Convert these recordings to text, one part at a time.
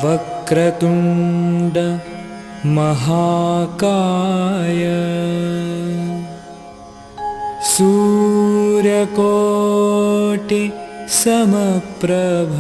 ವಕ್ರತುಂಡ ಮಹಾಕಾಯ ಸೂರ್ಯಕೋಟಿ ಸಮಪ್ರಭ.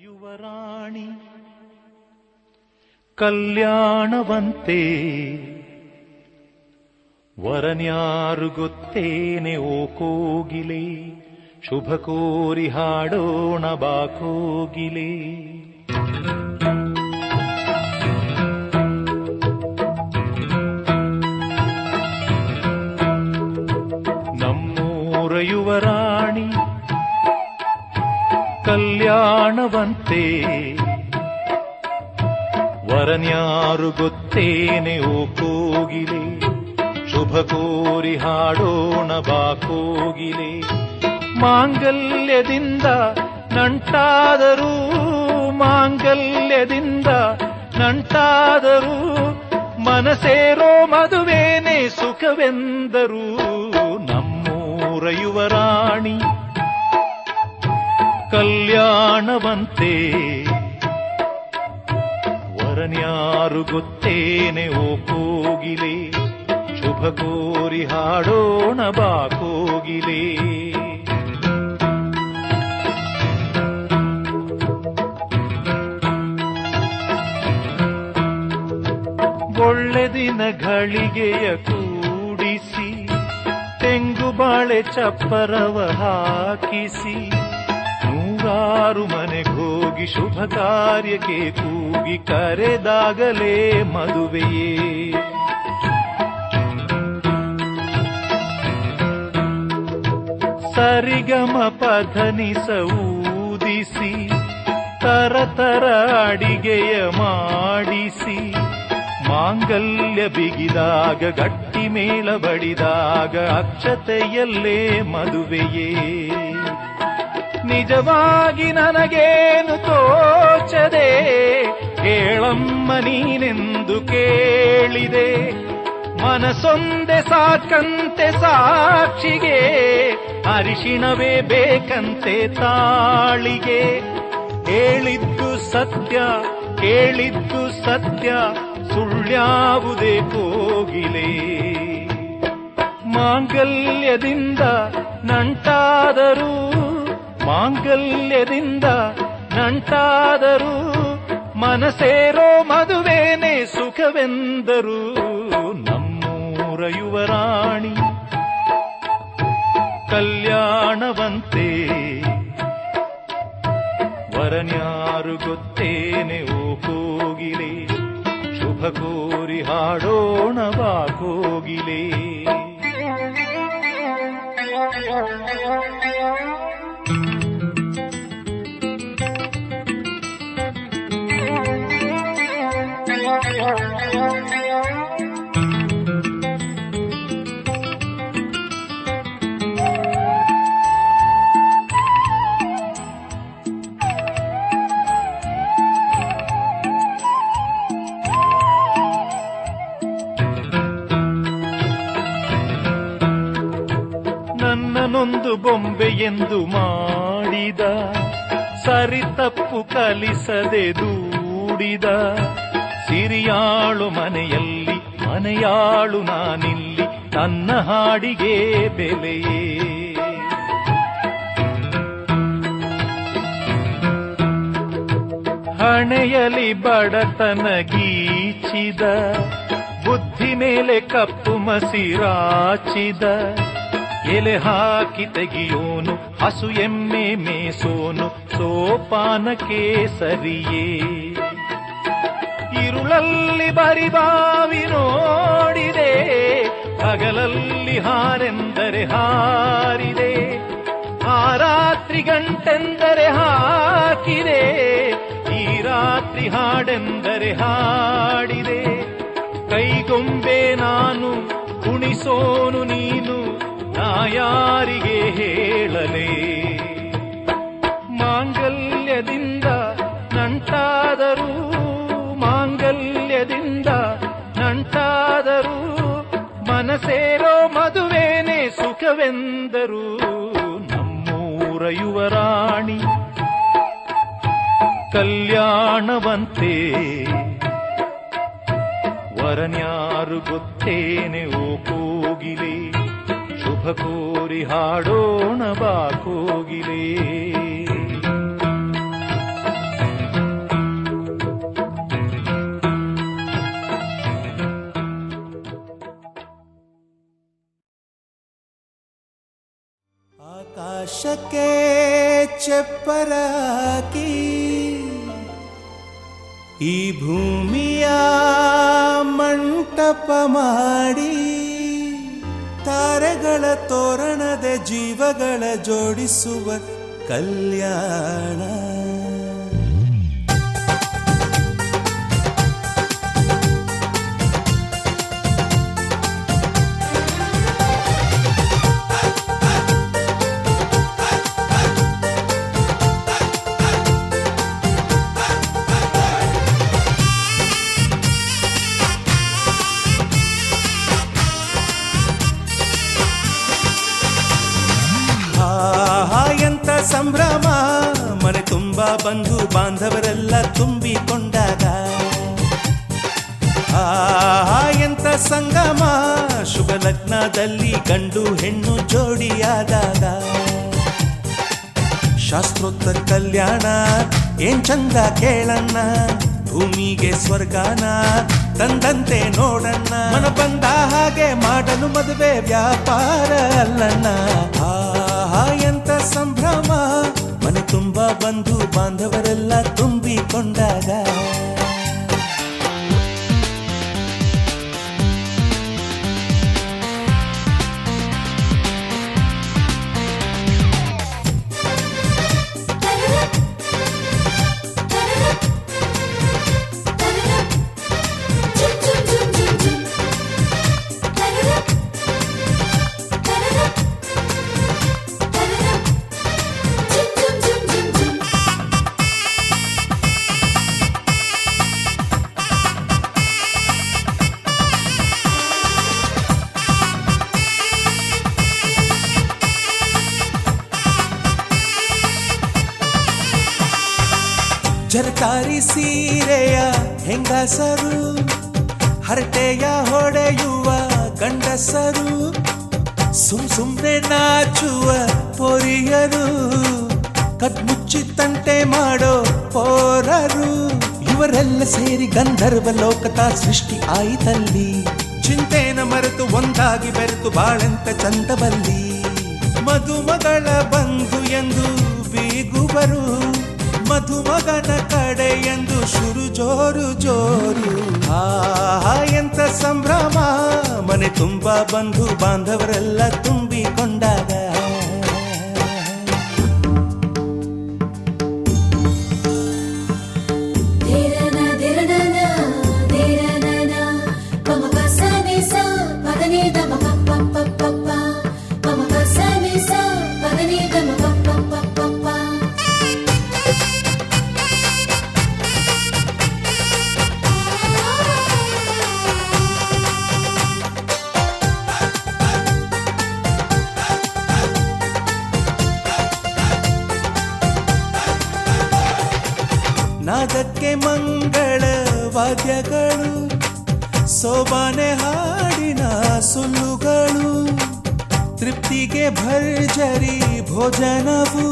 ಯುವರಾಣಿ ಕಲ್ಯಾಣವಂತೆ ವರನ್ಯಾರು ಗೊತ್ತೇನೆ ಓ ಕೋಗಿಲೆ, ಶುಭ ಕೋರಿ ಹಾಡೋಣ ಬಾ ಕೋಗಿಲೆ. ನಮ್ಮೂರ ಯುವರಾಣಿ ಕಲ್ಯಾಣವಂತೆ ವರನ್ಯಾರು ಗೊತ್ತೇನೆ ಓ ಕೋಗಿಲೆ, ಶುಭ ಕೋರಿ ಹಾಡೋಣ ಬಾ ಕೋಗಿಲೆ. ಮಾಂಗಲ್ಯದಿಂದ ನಂಟಾದರೂ ಮಾಂಗಲ್ಯದಿಂದ ನಂಟಾದರೂ ಮನಸೇರೋ ಮದುವೇನೆ ಸುಖವೆಂದರು. ನಮ್ಮೂರ ಯುವರಾಣಿ ಕಲ್ಯಾಣವಂತೆ ವರನ್ಯಾರು ಗೊತ್ತೇನೆ ಓ ಕೋಗಿಲೆ, ಶುಭ ಕೋರಿ ಹಾಡೋಣ ಬಾ ಕೋಗಿಲೆ. ಒಳ್ಳೆ ದಿನ ಘಳಿಗೆಯ ಕೂಡಿಸಿ ತೆಂಗು ಬಾಳೆ ಚಪ್ಪರವ ಹಾಕಿಸಿ ನೂರಾರು ಮನೆಗೋಗಿ ಶುಭ ಕಾರ್ಯಕ್ಕೆ ಕೂಗಿ ಕರೆದಾಗಲೇ ಮದುವೆಯೇ. ಸರಿಗಮ ಪಧನಿಸ ಊದಿಸಿ ತರತರ ಅಡಿಗೆಯ ಮಾಡಿಸಿ ಮಾಂಗಲ್ಯ ಬಿಗಿದಾಗ ಗಟ್ಟಿ ಮೇಳ ಬಡಿದಾಗ ಅಕ್ಷತೆಯಲ್ಲೇ ಮದುವೆಯೇ. ನಿಜವಾಗಿ ನನಗೇನು ತೋಚದೆ ಕೇಳಮ್ಮ ನೀನೆಂದು ಕೇಳಿದೆ, ಮನಸೊಂದೆ ಸಾಕಂತೆ ಸಾಕ್ಷಿಗೆ ಅರಿಶಿಣವೇ ಬೇಕಂತೆ ತಾಳಿಗೆ. ಹೇಳಿದ್ದು ಸತ್ಯ ಕೇಳಿದ್ದು ಸತ್ಯ ಸುಳ್ಳ್ಯಾವುದೇ ಕೋಗಿಲೆ. ಮಾಂಗಲ್ಯದಿಂದ ನಂಟಾದರೂ ಮಾಂಗಲ್ಯದಿಂದ ನಂಟಾದರೂ ಮನಸೇರೋ ಮದುವೇನೆ ಸುಖವೆಂದರು. ನಮ್ಮೂರ ಯುವರಾಣಿ ಕಲ್ಯಾಣವಂತೆ ವರನ್ಯಾರು ಗೊತ್ತೇನೆ ಓ ಕೋಗಿಲೆ ಶುಭ ಕೋರಿ ಹಾಡೋಣ ಬಾ ಕೋಗಿಲೆ. ನನ್ನನೊಂದು ಬೊಂಬೆ ಎಂದು ಮಾಡಿದ ಸರಿ ತಪ್ಪು ಕಲಿಸದೆ ದೂಡಿದ ಸಿರಿಯಾಳು ಮನೆಯಲ್ಲಿ ಮನೆಯಾಳು ನಾನಿಲ್ಲಿ ನನ್ನ ಹಾಡಿಗೆ ಬೆಲೆಯೇ. ಹಣೆಯಲಿ ಬಡತನ ಗೀಚಿದ ಬುದ್ಧಿ ಮೇಲೆ ಕಪ್ಪು ಮಸಿರಾಚಿದ ಎಲೆ ಹಾಕಿ ತೆಗಿಯೋನು ಹಸು ಎಮ್ಮೆ ಮೇಸೋನು ಸೋಪಾನಕ್ಕೆ ಸರಿಯೇ. ಇರುಳಲ್ಲಿ ಬರಿಬಾವಿ ನೋಡಿದೆ ಹಗಲಲ್ಲಿ ಹಾರೆಂದರೆ ಹಾರಿದೆ ಆ ರಾತ್ರಿ ಗಂಟೆಂದರೆ ಹಾಕಿದೆ ಈ ರಾತ್ರಿ ಹಾಡೆಂದರೆ ಹಾಡಿದೆ. ಕೈಗೊಂಬೆ ನಾನು ಕುಣಿಸೋನು ನೀನು ನಾ ಯಾರಿಗೆ ಹೇಳಲೇ. ಮಾಂಗಲ್ಯದಿಂದ ನಂಟಾದರೂ ಮಾಂಗಲ್ಯದಿಂದ ನಂಟಾದರೂ ಮನಸೇರೋ ಮದುವೇನೆ ಸುಖವೆಂದರು ನಮ್ಮೂರ ಯುವರಾಣಿ ಕಲ್ಯಾಣವಂತೆ ವರನ್ಯಾರು ಗೊತ್ತೇನೆ ಓ ಕೋಗಿಲೆ ಶುಭ ಕೋರಿ ಹಾಡೋಣ ಬಾ ಕೋಗಿಲೆ. ಆಕಾಶಕ್ಕೆ ಚಪ್ಪರಾಕಿ ಈ ಭೂಮಿಯ ಮಂಟಪ ಮಾಡಿ ತಾರೆಗಳ ತೋರಣದ ಜೀವಗಳ ಜೋಡಿಸುವ ಕಲ್ಯಾಣ. ಸಂಭ್ರಮ ಮನೆ ತುಂಬ ಬಂಧು ಬಾಂಧವರೆಲ್ಲ ತುಂಬಿಕೊಂಡಾಗ ಎಂತ ಸಂಗಮ ಶುಭ ಲಗ್ನದಲ್ಲಿ ಗಂಡು ಹೆಣ್ಣು ಜೋಡಿಯಾದಾಗ ಶಾಸ್ತ್ರೋಕ್ತ ಕಲ್ಯಾಣ ಏನ್ ಚಂದ ಕೇಳಣ್ಣ ಭೂಮಿಗೆ ಸ್ವರ್ಗಾನ ತಂದಂತೆ ನೋಡಣ್ಣ ಮನ ಬಂದ ಹಾಗೆ ಮಾಡಲು ಮದುವೆ ವ್ಯಾಪಾರ ಅಲ್ಲಣ್ಣ. ಎಂತ ಸಂಭ್ರಮ ಮನೆ ತುಂಬ ಬಂಧು ಬಾಂಧವರೆಲ್ಲ ತುಂಬಿಕೊಂಡಾಗ ಜರಕಾರಿ ಸೀರೆಯ ಹೆಂಗಸರು ಹರಟೆಯ ಹೊಡೆಯುವ ಗಂಡಸರು ಸುಮ್ನೆ ನಾಚುವ ಪೊರಿಯರು ಕದ್ಮುಚ್ಚಿ ತಂಟೆ ಮಾಡೋ ಪೋರರು ಇವರೆಲ್ಲ ಸೇರಿ ಗಂಧರ್ವ ಲೋಕದ ಸೃಷ್ಟಿ ಆಯಿತಲ್ಲಿ ಚಿಂತೆನ ಮರೆತು ಮರೆತು ಒಂದಾಗಿ ಬೆರೆತು ಬಾಳೆಂತ ಚಂದವಲ್ಲಿ ಮದುಮಗಳ ಬಂಧು ಎಂದು ಬೀಗುವರು ಮಧುಮಗನ ಕಡೆ ಎಂದು ಶುರು ಜೋರು ಜೋರು ಎಂತ ಸಂಭ್ರಮ ಮನೆ ತುಂಬ ಬಂಧು ಬಾಂಧವರೆಲ್ಲ ತುಂಬಿಕೊಂಡಾಗ ನಾದಕ್ಕೆ ಮಂಗಳ ವಾದ್ಯಗಳು ಸೋಬಾನೆ ಹಾಡಿನ ಸುಳ್ಳುಗಳು ತೃಪ್ತಿಗೆ ಭರ್ಜರಿ ಭೋಜನವು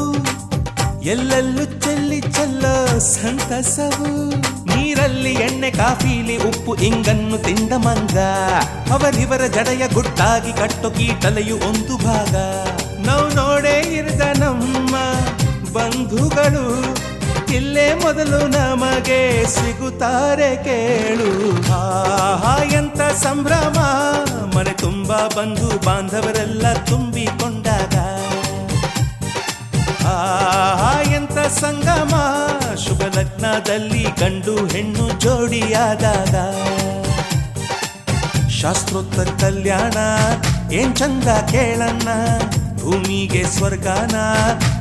ಎಲ್ಲೆಲ್ಲೂ ಚೆಲ್ಲಿ ಚೆಲ್ಲೋ ಸಂತಸವು ನೀರಲ್ಲಿ ಎಣ್ಣೆ ಕಾಫಿಲಿ ಉಪ್ಪು ಇಂಗನ್ನು ತಿಂದ ಮಂಗ ಅವರಿವರ ಜಡೆಯ ಗುಟ್ಟಾಗಿ ಕಟ್ಟು ಕೀಟಲೆಯು ಒಂದು ಭಾಗ ನಾವು ನೋಡೇ ಇರದ ನಮ್ಮ ಬಂಧುಗಳು ಇಲ್ಲೇ ಮೊದಲು ನಮಗೆ ಸಿಗುತ್ತಾರೆ ಕೇಳು ಎಂತ ಸಂಭ್ರಮ ಮನೆ ತುಂಬ ಬಂಧು ಬಾಂಧವರೆಲ್ಲ ತುಂಬಿಕೊಂಡಾಗ ಎಂತ ಸಂಗಮ ಶುಭ ಲಗ್ನದಲ್ಲಿ ಗಂಡು ಹೆಣ್ಣು ಜೋಡಿಯಾದಾಗ ಶಾಸ್ತ್ರೋತ್ತರ ಕಲ್ಯಾಣ ಏನ್ ಚಂದ ಕೇಳಣ್ಣ ಭೂಮಿಗೆ ಸ್ವರ್ಗಾನ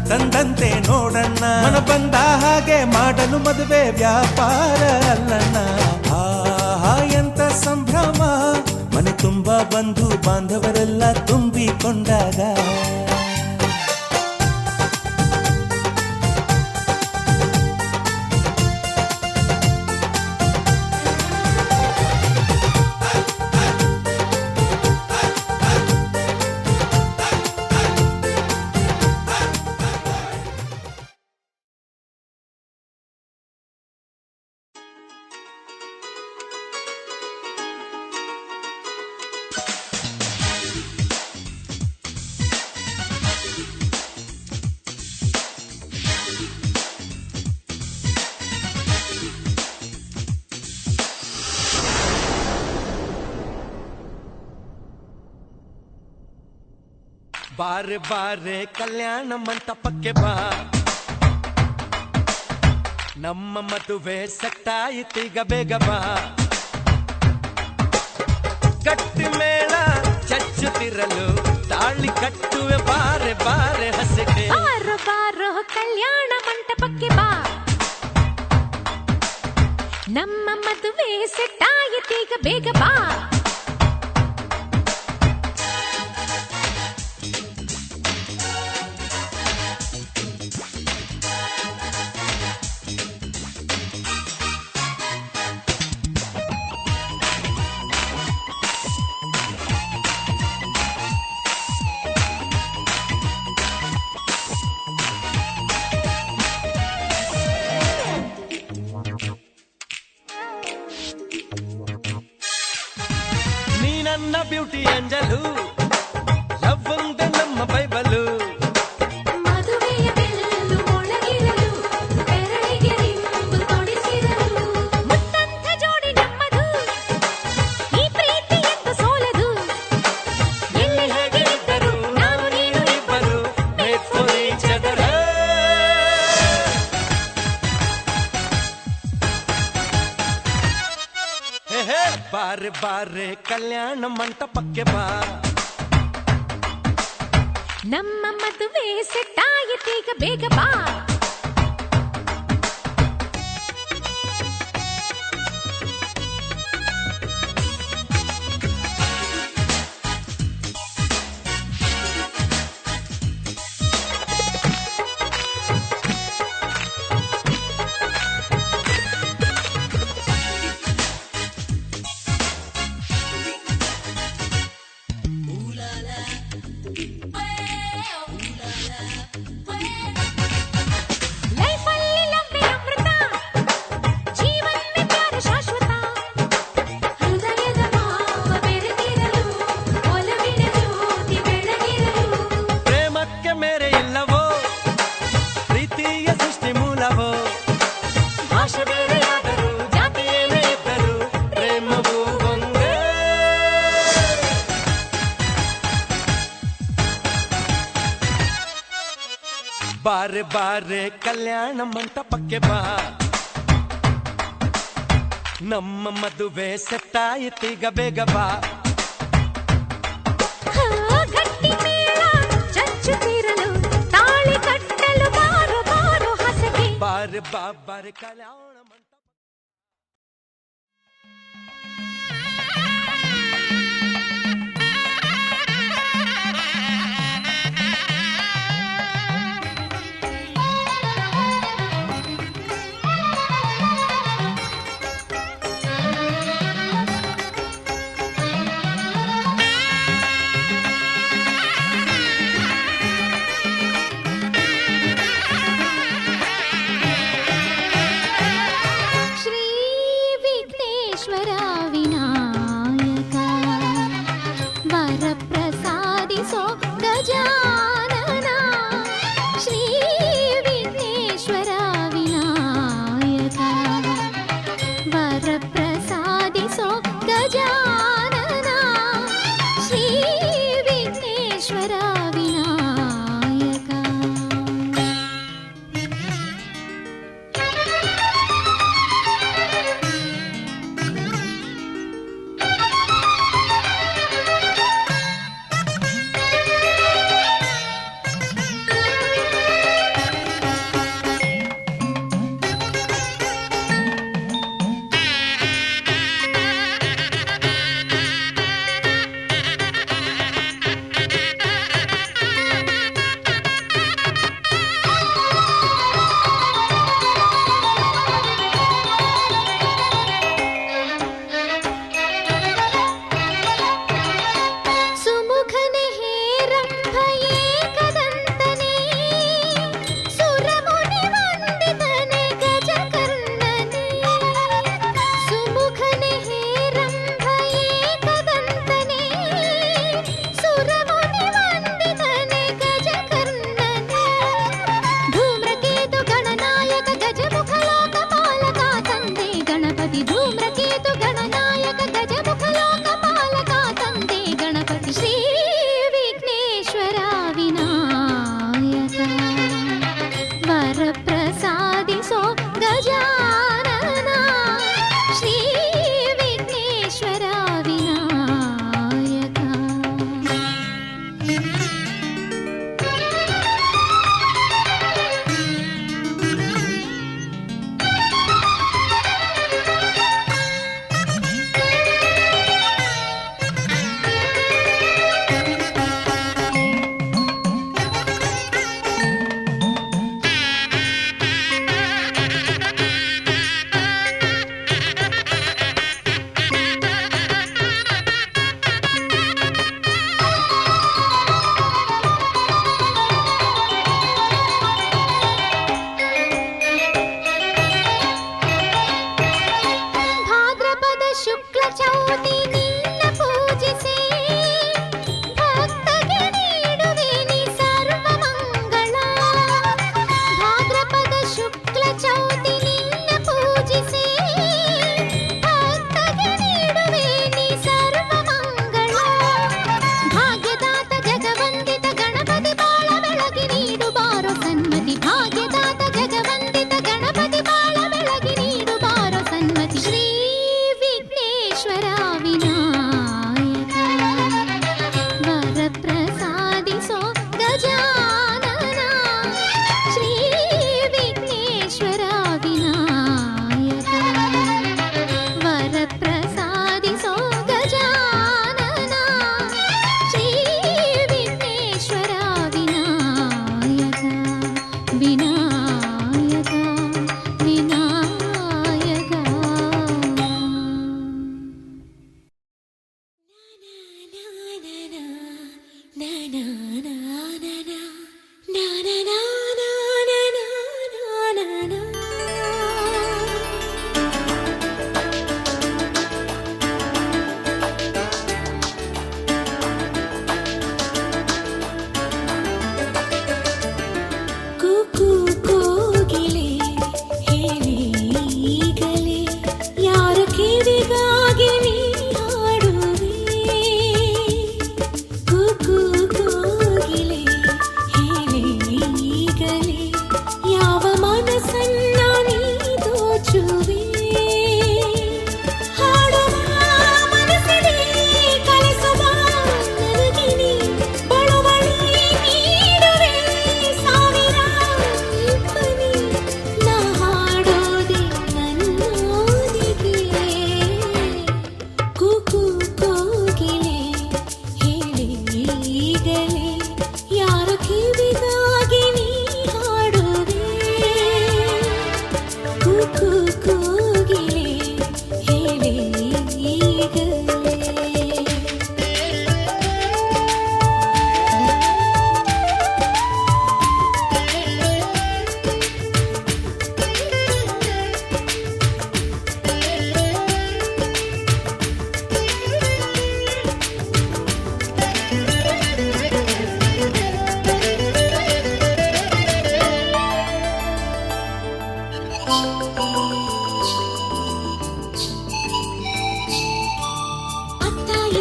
ತಂದಂತೆ ನೋಡಣ್ಣ ಮನ ಬಂದ ಹಾಗೆ ಮಾಡಲು ಮದುವೆ ವ್ಯಾಪಾರ ಅಲ್ಲಣ್ಣ ಎಂತ ಸಂಭ್ರಮ ಮನೆ ತುಂಬ ಬಂಧು ಬಾಂಧವರೆಲ್ಲ ತುಂಬಿಕೊಂಡಾಗ ಬಾರೆ ಬಾರೆ ಕಲ್ಯಾಣ ಮಂಟಪಕ್ಕೆ ಬಾ ನಮ್ಮ ಮದುವೆ ಸೆಟ್ಟಾಯಿತೀಗ ಬೇಗ ಬಾ ಗಟ್ಟಿ ಮೇಳ ಚಚ್ಚುತ್ತಿರಲು ತಾಳಿ ಕಟ್ಟುವೆ ಬಾರೆ ಬಾರೆ ಹಸಿಗೆ ಬಾರೋ ಬಾರೋ ಕಲ್ಯಾಣ ಮಂಟಪಕ್ಕೆ ಬಾ ನಮ್ಮ ಮದುವೆ ಸೆಟ್ಟಾಯಿತೀಗ ಬೇಗ ಬಾ ನನ್ನ ಬ್ಯೂಟಿ ಅಂಜಲು ಲವ್ ಒಂದೇ ನಮ್ಮ ಬೈಬಲು ಮದುವೆಯ ಬೆಲ್ಲು ಮೊಳಗಿರಲು ಬೆರಳಿಗೆ ರಿಂಬು ತೊಡಿಸಿರಲು ಮುತ್ತಂಥ ಜೋಡಿ ನಮ್ಮದು ಈ ಪ್ರೀತಿ ಎಂದು ಸೋಲದು ಎಲ್ಲಿ ಹೇಗೆ ಇದ್ದರು ನಾವು ನೀನು ಇಬ್ಬರು made for each other. ಬಾರೆ ಬಾರೆ ಕಲ್ಯಾಣ ಮಂಟಪಕ್ಕೆ ಬಾ ನಮ್ಮ ಮದುವೆ ಸೆಟ್ಟಾಯಿತೀಗ ಬೇಗ ಬಾ ಬಾರೆ ಬಾರೆ ಕಲ್ಯಾಣ ಮಂಟಪಕ್ಕೆ ಬಾ, ನಮ್ಮ ಮದುವೆ ಸೆಟ್ಟಾಯಿತೀಗ ಬೇಗ ಬಾ. ಗಟ್ಟಿ ಮೇಳ ಚಚ್ಚುತ್ತಿರಲು ತಾಳಿ ಕಟ್ಟಲು ಬಾರು ಬಾರು ಹಸಗೆ. ಬಾರೆ ಬಾ ಬಾರೆ ಕಲ್ಯಾಣ ಮಂಟಪ.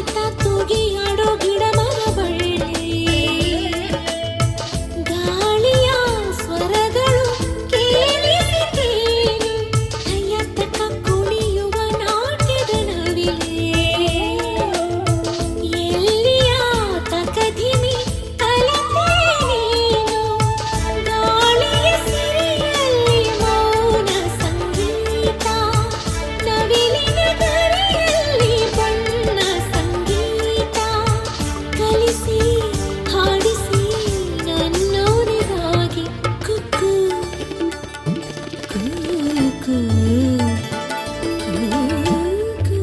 ಸಂಗೀತ ತೂಗಿಯಾಡೋ ಗಿಡ ಮರ ಬಳ್ಳಿ ಗಾಳಿಯ ಸ್ವರಗಳು ಕೇಳಿಸಿತೇನು ಕೈಯತಕ ಕುಣಿಯುವ ನಾಟ್ಯದ ನವಿಲೆ ಎಲ್ಲಿಯ ತಕಧಿಮಿ ಕಲಿತೆ ನೀನು ಗಾಳಿಯ ಸಿರಿಯಲ್ಲಿ ಮೌನ ಸಂಗೀತ ನವಿಲಿನ ಗರಿಯಲ್ಲಿ ಬಣ್ಣ ಸಂಗೀತ ಕಲಿಸಿ ಹಾಡಿಸಿ ನನ್ನೋರಿಗಾಗಿ ಕುಕ್ಕು ಕೂಕು ಕೂಕು.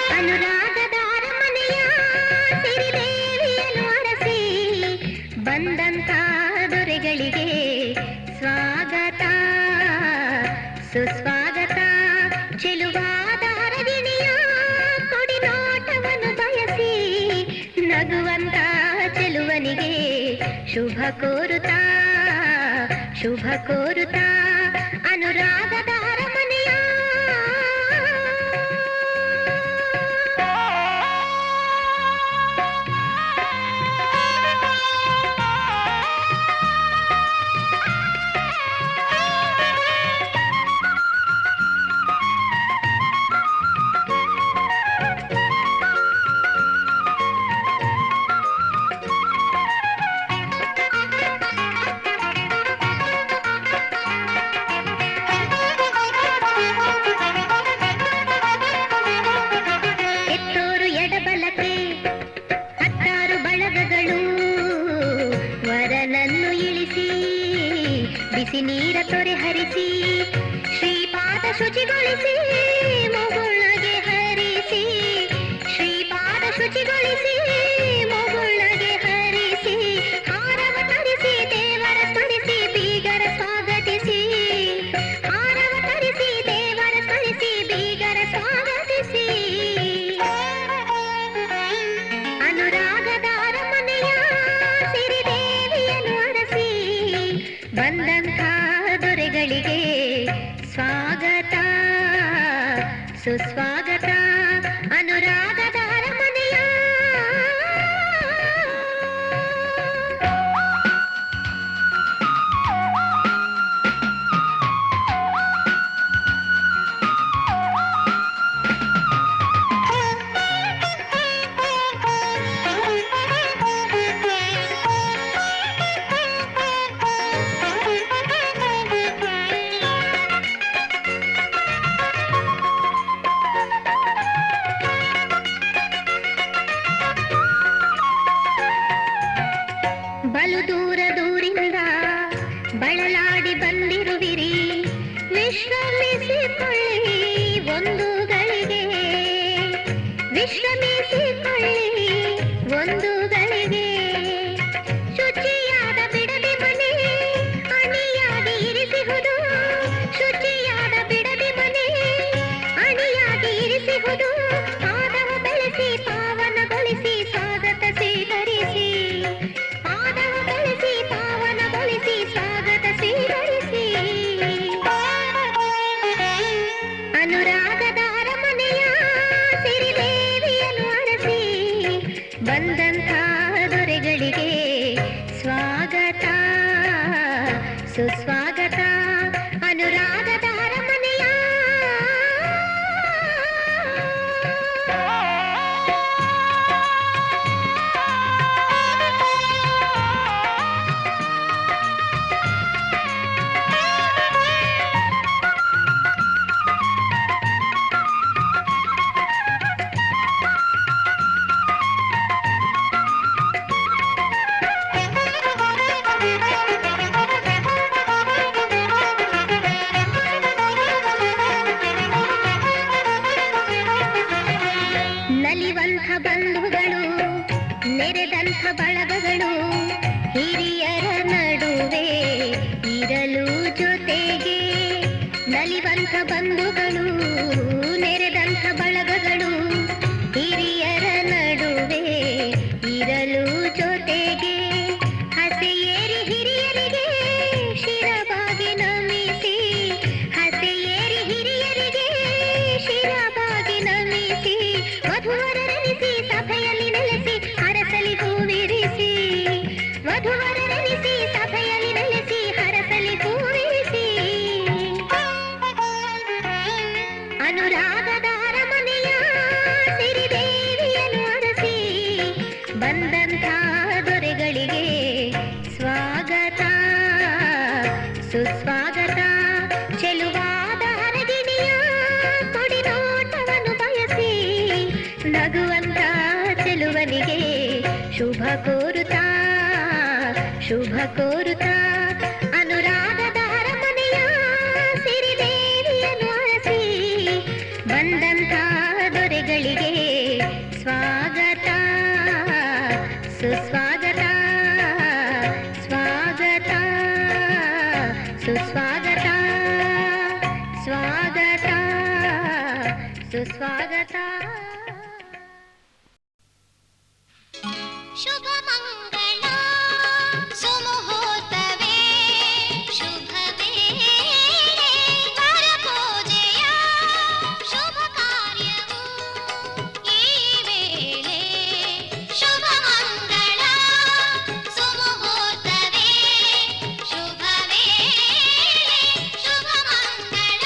ಅನುರಾಗದ ಅರಮನೆಯ ಸಿರಿದೇವಿಯನ್ನು ಅರಸಿ ಬಂದಂತ ದೊರೆಗಳಿಗೆ ಸ್ವಾಗತ ಸುಸ್ವಾಗತ ಚೆಲುವಾದ ಅರಗಿಣಿಯ ಕೊಡಿನೋಟವನ್ನು ಬಯಸಿ ನಗುವಂತ ಚೆಲುವನಿಗೆ ಶುಭ ಕೋರುತ್ತಾ ಶುಭ ಕೋರುತ್ತಾ ಅನುರಾಗದ ಅರಮನೆಯ ಎತ್ತೋರು ಎಡಬಲಕ್ಕೆ ಹತ್ತಾರು ಬಳಗಗಳು ವರನನ್ನು ಇಳಿಸಿ ಬಿಸಿ ನೀರ ತೊರೆ ಹರಿಸಿ ಶ್ರೀಪಾದ ಶುಚಿಗೊಳಿಸಿ ಮೊಗುಳಗೆ ಹರಿಸಿ ಶ್ರೀಪಾದ ಶುಚಿಗೊಳಿಸಿ ಮೊಗುಳಗೆ ಹರಿಸಿ ಹಾರವ ತರಿಸಿ ದೇವರ ಸ್ಮರಿಸಿ ಬೀಗರ ಸ್ವಾಗತಿಸಿ ಹಾರವ ತರಿಸಿ ದೇವರ ಸ್ಮರಿಸಿ ಬೀಗರ ಸ್ವಾಗತಿಸಿ ಅನುರಾಗದ ಅರಮನೆಯ ಸಿರಿದೇವಿಯನ್ನು ಅರಸಿ ಬಂದಂಥ ದೊರೆಗಳಿಗೆ ಸ್ವಾಗತ ಸುಸ್ವಾಗತ ಅನುರಾಗದ ಅರಮನೆಯ ಬಲು ದೂರ ದೂರಿಂದ ಬಳಲಾಡಿ ಬಂದಿರುವಿರಿ ವಿಶ್ರಮಿಸಿಕೊಳ್ಳಿ ಒಂದು ಗಳಿಗೆ ವಿಶ್ರಮಿಸಿಕೊಳ್ಳಿ ಒಂದು ಗಳಿಗೆ ಶುಚಿಯಾದ ಬಿಡದಿ ಮನೆ ಅಣಿಯಾಗಿ ಇರಿಸಿಹುದು ಶುಚಿಯಾದ ಬಿಡದಿ ಮನೆ ಅಣಿಯಾಗಿ ಇರಿಸಿಹುದು ಪಾದವ ಬೆಳೆಸಿ ಪಾವನಗೊಳಿಸಿ ಸ್ವಾಗತ ಸ್ವೀಕರಿಸಿ ಪಾದವ ಬೆಳೆಸಿ ಪಾವನಗೊಳಿಸಿ ಸ್ವಾಗತ ಸ್ವೀಕರಿಸಿ ಅನುರಾಗದ ಅರಮನೆಯ ಸಿರಿದೇವಿಯನ್ನು ಅರಸಿ ಬಂದಂಥ ದೊರೆಗಳಿಗೆ ಸ್ವಾಗತ ಸುಸ್ವಾಗತ ಅನುರಾಗದ ಅರಮನೆಯ ಶುಭ ಕೋರುತ್ತಾ ಅನುರಾಗದ ಅರಮನೆಯ ಸಿರಿದೇವಿಯನ್ನು ಅರಸಿ ಬಂದಂಥ ದೊರೆಗಳಿಗೆ ಸ್ವಾಗತ ಸುಸ್ವಾಗತ ಸ್ವಾಗತ ಸುಸ್ವಾಗತ ಸ್ವಾಗತ ಸುಸ್ವಾಗತ. ಶುಭ ಮಂಗಳ ಸುಮುಹೂರ್ತವೇ ಶುಭ ವೇಳೆ ವರಪೂಜೆಯ ಶುಭ ಕಾರ್ಯವು ಈ ವೇಳೆ ಶುಭ ಮಂಗಳ ಸುಮುಹೂರ್ತವೇ ಶುಭ ವೇಳೆ ಶುಭ ಮಂಗಳ.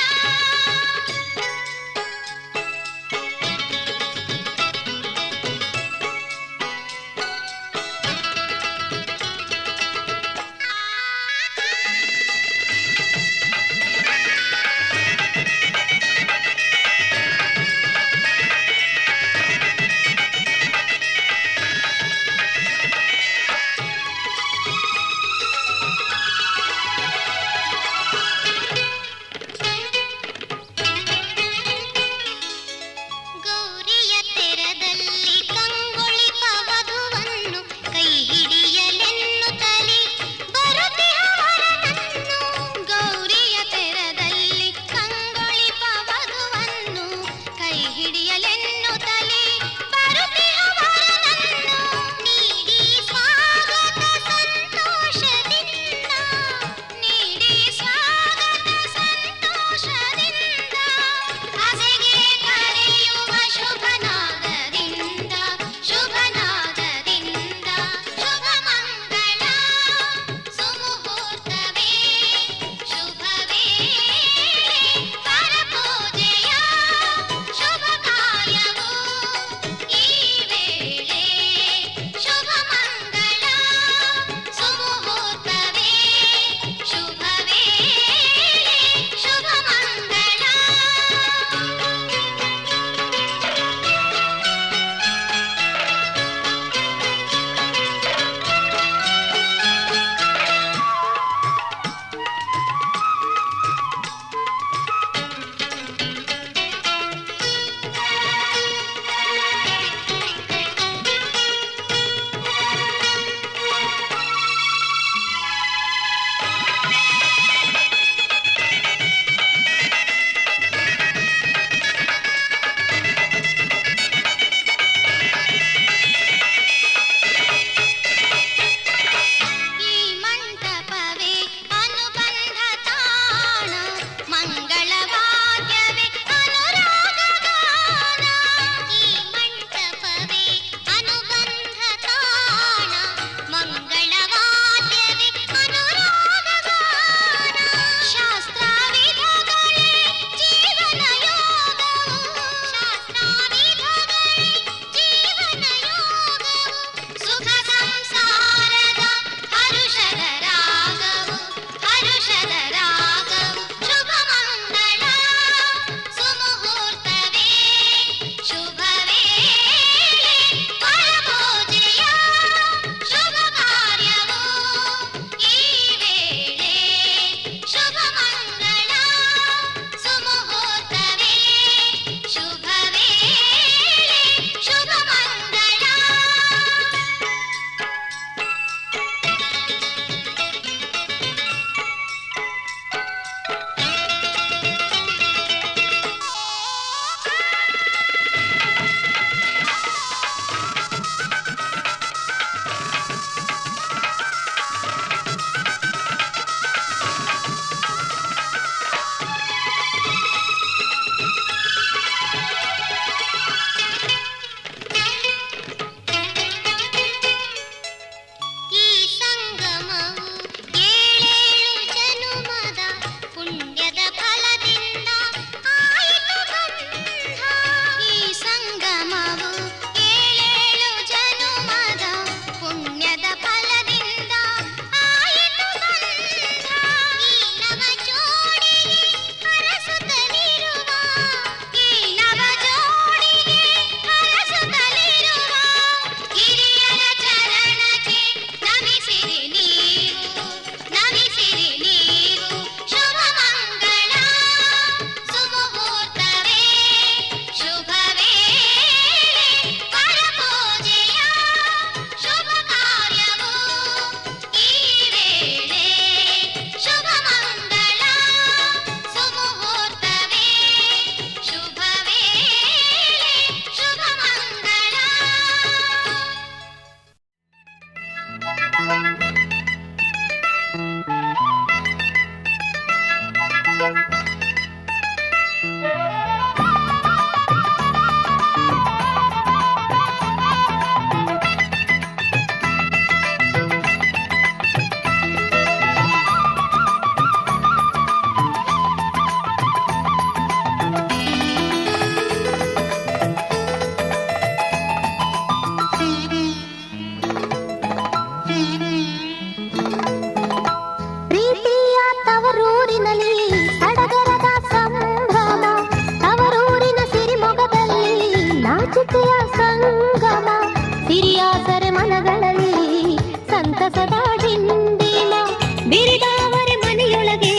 ಬಿರಿದಾವರೆ ಮನೆಯೊಳಗೆ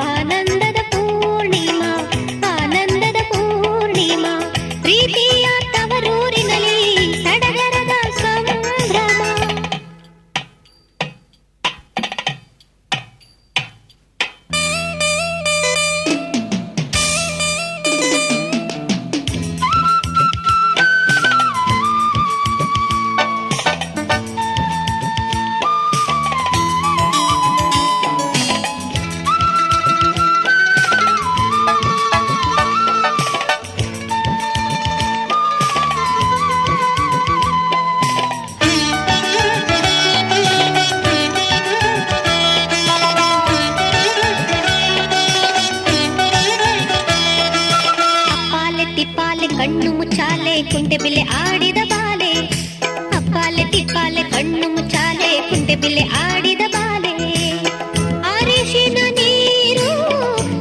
ಆನಂದದ ಪೂರ್ಣಿಮಾ, ಆನಂದದ ಪೂರ್ಣಿಮಾ. ಪ್ರೀತಿಯ ತವರೂರಿನಲ್ಲಿ ಸಡಗರದ ಸಂಭ್ರಮ. ಕಣ್ಣು ಮುಚ್ಚಾಲೆ ಕುಂಟೆಬಿಲ್ಲೆ ಆಡಿದ ಬಾಲೆ, ಅಪ್ಪಾಲೆ ತಿಪ್ಪಾಲೆ ಕಣ್ಣು ಮುಚ್ಚಾಲೆ ಕುಂಟೆಬಿಲ್ಲೆ ಆಡಿದ ಬಾಲೆ. ಅರಿಶಿನ ನೀರು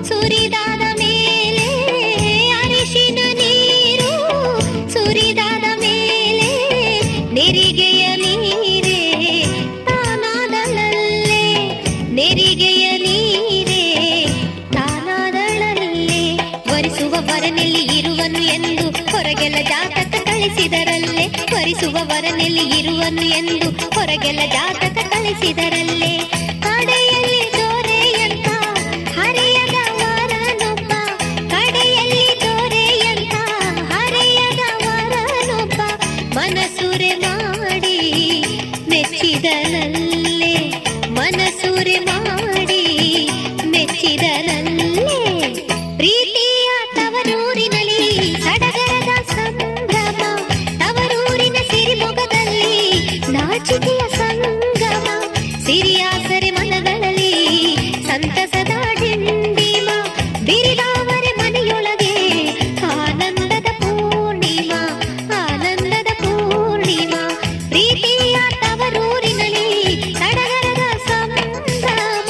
ಸುರಿದಾದ ಮೇಲೆ, ಅರಿಶಿನ ನೀರು ಸುರಿದಾದ ಮೇಲೆ ನೆರಿಗೆಯ ನೀರೇ ತಾನಾದಳಲ್ಲೇ, ನೆರಿಗೆಯ ನೀರೇ ತಾನಾದಳಲ್ಲೇ. ವರಿಸುವ ವರನೆಲ್ಲಿ ಇರುವನು ಎಂದು ಹೊರಗೆಲ್ಲ ಜಾತಕ ಕಳಿಸಿದರಲ್ಲೇ, ವರಿಸುವ ವರನೆಲ್ಲಿ ಇರುವನು ಎಂದು ಹೊರಗೆಲ್ಲ ಜಾತಕ ಕಳಿಸಿದರಲ್ಲೇ. ಕಡೆಯಲ್ಲಿ ದೊರೆಯಂತ ಹರೆಯದ ವರನೊಬ್ಬ, ಕಡೆಯಲ್ಲಿ ದೊರೆಯಂತ ಹರೆಯದ ವರನೊಬ್ಬ ಮನಸುರೆ ಮಾಡಿ ಮೆಚ್ಚಿದನಲ್ಲೇ, ಮನಸುರೆ ಮಾಡಿ ಮೆಚ್ಚಿದನಲ್ಲೇ. ಪ್ರೀತಿಯ ತವರೂರಿನಲ್ಲಿ ಸಡಗರದ ಸಂಭ್ರಮ, ತವರೂರಿನ ಸಿರಿಮೊಗದಲ್ಲಿ ನಾಚಿಕೆಯ ಸಂಗಮ. ಸಿರಿಯಾಸರೆ ಮನಗಳಲ್ಲಿ ಸಂತಸದ ಡಿಂಡಿಮ, ಬಿರಿದಾವರೆ ಮನೆಯೊಳಗೆ ಆನಂದದ ಪೂರ್ಣಿಮಾ, ಆನಂದದ ಪೂರ್ಣಿಮಾ. ಪ್ರೀತಿಯ ತವರೂರಿನಲ್ಲಿ ಸಡಗರದ ಸಂಭ್ರಮ.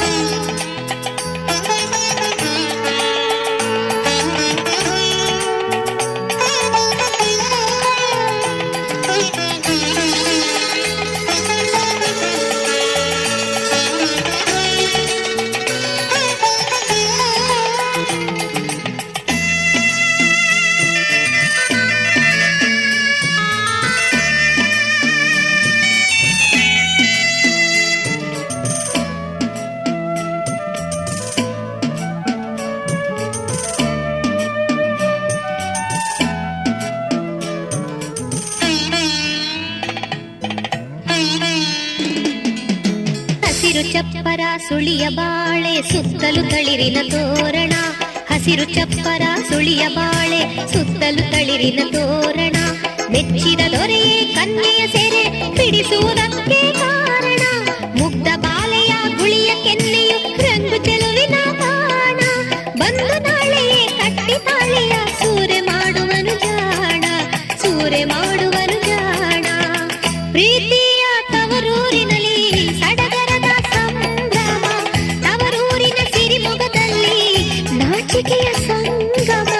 ಹಸಿರು ಚಪ್ಪರ ಸುಳಿಯ ಬಾಳೆ ಸುತ್ತಲೂ ತಳಿರಿನ ತೋರಣ, ಹಸಿರು ಚಪ್ಪರ ಸುಳಿಯ ಬಾಳೆ ಸುತ್ತಲೂ ತಳಿರಿನ ತೋರಣ. ಮೆಚ್ಚಿದ ದೊರೆಯೇ ಕನ್ಯೆಯ ಸೆರೆ ಬಿಡಿಸುವುದಕ್ಕೆ ಕಾರಣ, ಮುಗ್ಧ ಬಾಲೆಯ ಗುಳಿಯ ಕೆನ್ನೆಯು ರಂಗು ಚೆಲುವಿನ ಬಾಣ. ಬಂದು ನಾಳೆಯೇ ಕಟ್ಟಿ ತಾಳಿಯ ಸೂರೆ ಮಾಡುವನು ಜಾಣ, ಸೂರೆ ಮಾಡುವನು ಜಾಣ. ಪ್ರೀತಿಯ ತವರೂರಿನಲ್ಲಿ ಸಡಗರದ ಸಂಭ್ರಮ, ತವರೂರಿನ ಸಿರಿಮೊಗದಲ್ಲಿ ನಾಚಿಕೆಯ ಸಂಗಮ.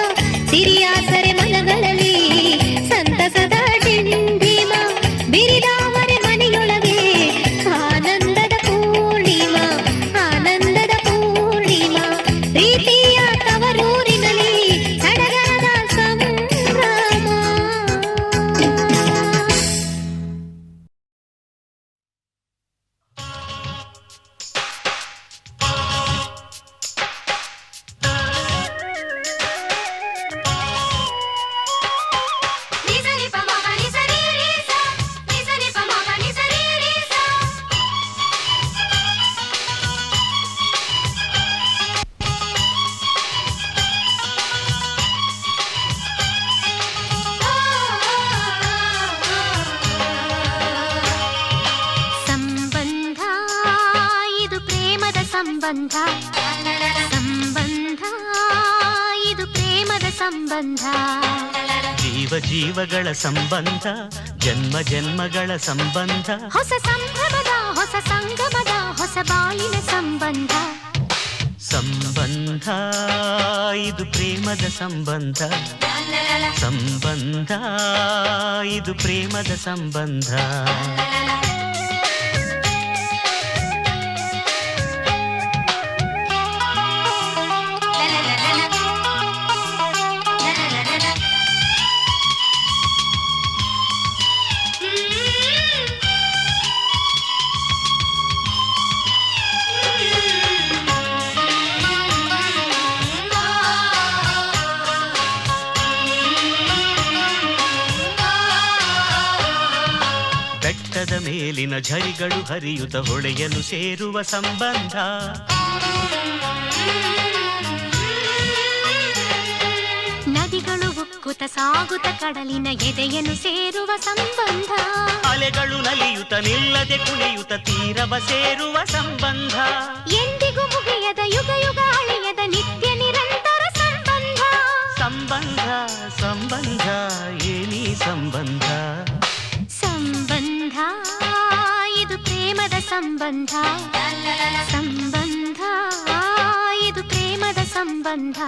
ಸಿರಿಯಾಸರೆ ಮನಗಳಲ್ಲಿ ಸಂತಸದ ಡಿಂಡಿಮ, ಬಿರಿದಾವರೆ ಮನೆಯೊಳಗೆ ಆನಂದದ ಪೂರ್ಣಿಮಾ, ಆನಂದದ ಪೂರ್ಣಿಮಾ. ಪ್ರೀತಿಯ ತವರೂರಿನಲ್ಲಿ ಸಡಗರದ ಸಂಭ್ರಮ. ನಿಸರಿ ಪ ಮಗ ನಿಸರಿ ರೀ ಸ, ನಿಸರಿ ಪ ಮಗ ನಿಸರಿ ರೀ ಸ. ಸಂಬಂಧ ಇದು ಪ್ರೇಮದ ಸಂಬಂಧ, ಸಂಬಂಧ ಇದು ಪ್ರೇಮದ ಸಂಬಂಧ. ಜೀವ ಜೀವಗಳ ಸಂಬಂಧ, ಜನ್ಮ ಜನ್ಮಗಳ ಸಂಬಂಧ. ಹೊಸ ಸಂಭ್ರಮದ ಹೊಸ ಸಂಗಮದ ಹೊಸ ಬಾಳಿನ ಸಂಬಂಧ. ಸಂಬಂಧ ಇದು ಪ್ರೇಮದ ಸಂಬಂಧ, ಸಂಬಂಧ ಇದು ಪ್ರೇಮದ ಸಂಬಂಧ. ಮೇಲಿನ ಝರಿಗಳು ಹರಿಯುತ್ತ ಹೊಳೆಯಲು ಸೇರುವ ಸಂಬಂಧ. ನದಿಗಳು ಉಕ್ಕುತ ಸಾಗುತ್ತ ಕಡಲಿನ ಎದೆಯನ್ನು ಸೇರುವ ಸಂಬಂಧ. ಅಲೆಗಳು ನಲಿಯುತ್ತ ನಿಲ್ಲದೆ ಕುಣಿಯುತ್ತ ತೀರವ ಸೇರುವ ಸಂಬಂಧ. ಎಂದಿಗೂ ಮುಗಿಯದ ಯುಗ ಯುಗ ಅಳಿಯದ ನಿತ್ಯ ನಿರಂತರ ಸಂಬಂಧ. ಸಂಬಂಧ ಸಂಬಂಧ ಏನಿ ಸಂಬಂಧ. ಸಂಬಂಧ ಇದು ಪ್ರೇಮದ ಸಂಬಂಧ. ಸಂಬಂಧ ಇದು ಪ್ರೇಮದ ಸಂಬಂಧ.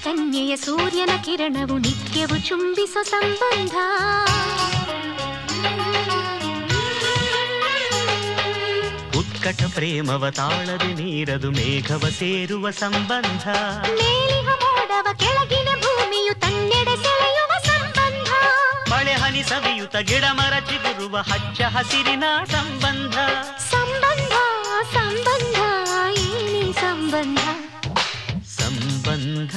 ಕನ್ಯೆಯ ಸೂರ್ಯನ ಕಿರಣವು ನಿತ್ಯವು ಚುಂಬಿಸೋ ಸಂಬಂಧ. ಉತ್ಕಟ ಪ್ರೇಮವ ತಾಳದೆ ನೀರದು ಮೇಘವ ಸೇರುವ ಸಂಬಂಧ. ಮೇಲಿನ ಮೋಡವ ಕೆಳಗಿನ ಭೂಮಿಯು ತನ್ನೆಡೆ ಸೆಳೆಯುವ ಸಂಬಂಧ. ಮಳೆ ಹನಿ ಸವಿಯುತ್ತ ಗಿಡ ಮರ ಚಿಗುರುವ ಹಚ್ಚ ಹಸಿರಿನ ಸಂಬಂಧ. ಸಂಬಂಧ ಸಂಬಂಧ ಏನಿ ಸಂಬಂಧ. ಸಂಬಂಧ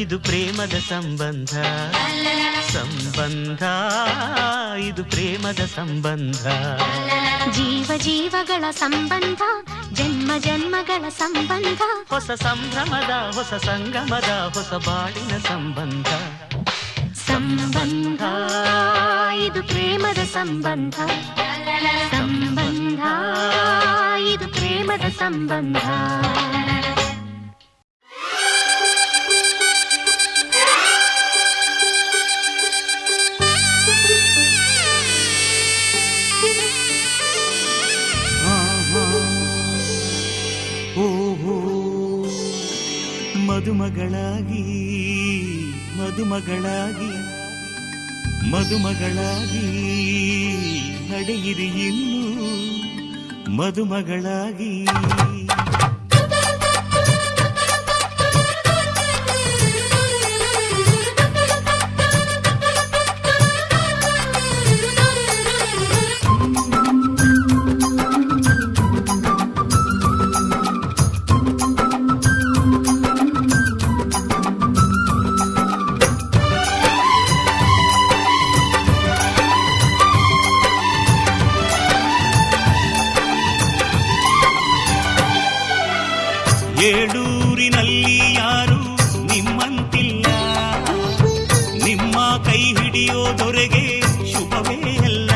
ಇದು ಪ್ರೇಮದ ಸಂಬಂಧ. ಸಂಬಂಧ ಇದು ಪ್ರೇಮದ ಸಂಬಂಧ. ಜೀವ ಜೀವಗಳ ಸಂಬಂಧ, ಜನ್ಮ ಜನ್ಮಗಳ ಸಂಬಂಧ. ಹೊಸ ಸಂಭ್ರಮದ ಹೊಸ ಸಂಗಮದ ಹೊಸ ಬಾಳಿನ ಸಂಬಂಧ. ಸಂಬಂಧ ಇದು ಪ್ರೇಮದ ಸಂಬಂಧ. ಸಂಬಂಧ ಇದು ಪ್ರೇಮದ ಸಂಬಂಧ. ಮದುಮಗಳಾಗಿ ಮದುಮಗಳಾಗಿ ಮದುಮಗಳಾಗಿ ನಡೆಯಿರಿ ಇನ್ನು ಮದುಮಗಳಾಗಿ. ಏಳೂರಿನಲ್ಲಿ ಯಾರು ನಿಮ್ಮಂತಿಲ್ಲ, ನಿಮ್ಮ ಕೈ ಹಿಡಿಯೋದೊರೆಗೆ ಶುಭವೇ ಅಲ್ಲ.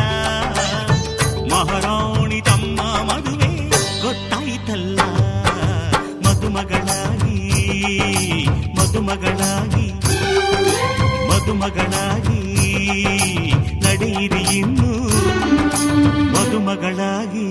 ಮಹಾರಾಣಿ ತಮ್ಮ ಮದುವೆ ಗೊತ್ತಾಯ್ತಲ್ಲ. ಮದುಮಗಳಾಗಿ ಮದುಮಗಳಾಗಿ ಮದುಮಗಳಾಗಿ ನಡೆಯಿರಿ ಇನ್ನು ಮದುಮಗಳಾಗಿ.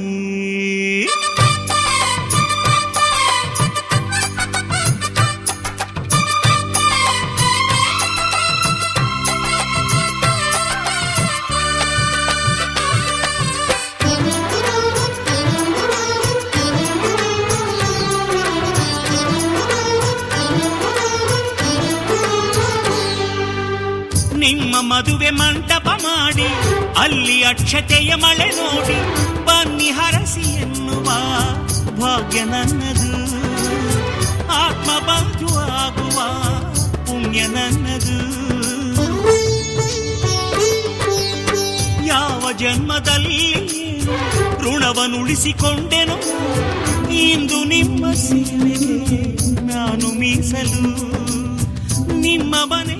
ನಿಮ್ಮ ಮದುವೆ ಮಂಟಪ ಮಾಡಿ ಅಲ್ಲಿ ಅಕ್ಷತೆಯ ಮಳೆ ನೋಡಿ ಬನ್ನಿ ಹರಸಿ ಎನ್ನುವ ಭಾಗ್ಯ ನನ್ನದು. ಆತ್ಮಬಂಧು ಆಗುವ ಪುಣ್ಯ ನನ್ನದು. ಯಾವ ಜನ್ಮದಲ್ಲಿ ಋಣವನ್ನುಳಿಸಿಕೊಂಡೆನೋ ಇಂದು ನಿಮ್ಮ ಸೇವೆಗೆ ನಾನು ಮೀಸಲು. ನಿಮ್ಮ ಮನೆಯ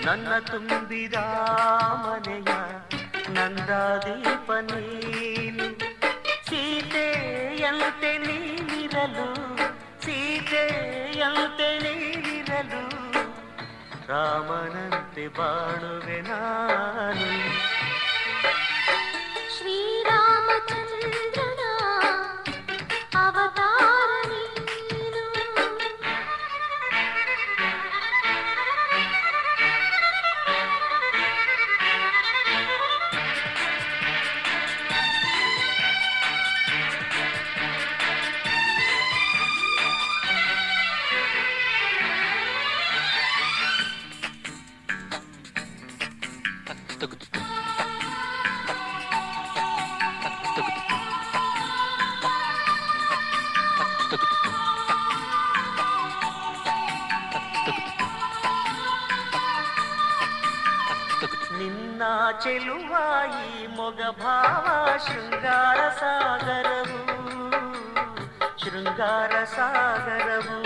ನನ್ನ ತುಂಬಿದ ಮನೆಯ ನಂದಾದೀಪ ನೀನು ಸೀತೆಯಂತೆ ನೀನಿರಲು ಸೀತೆಯಂತೆ ನೀನಿರಲು ರಾಮನಂತೆ ಬಾಳುವೆ ನಾನು ಶ್ರೀರಾಮಚಂದ್ರನ ಅವತಾರ ನೀನು ನಿನ್ನ ಚೆಲುವಾಯಿ ಮೊಗ ಭಾವ ಶೃಂಗಾರ ಸಾಗರವು ಶೃಂಗಾರ ಸಾಗರವು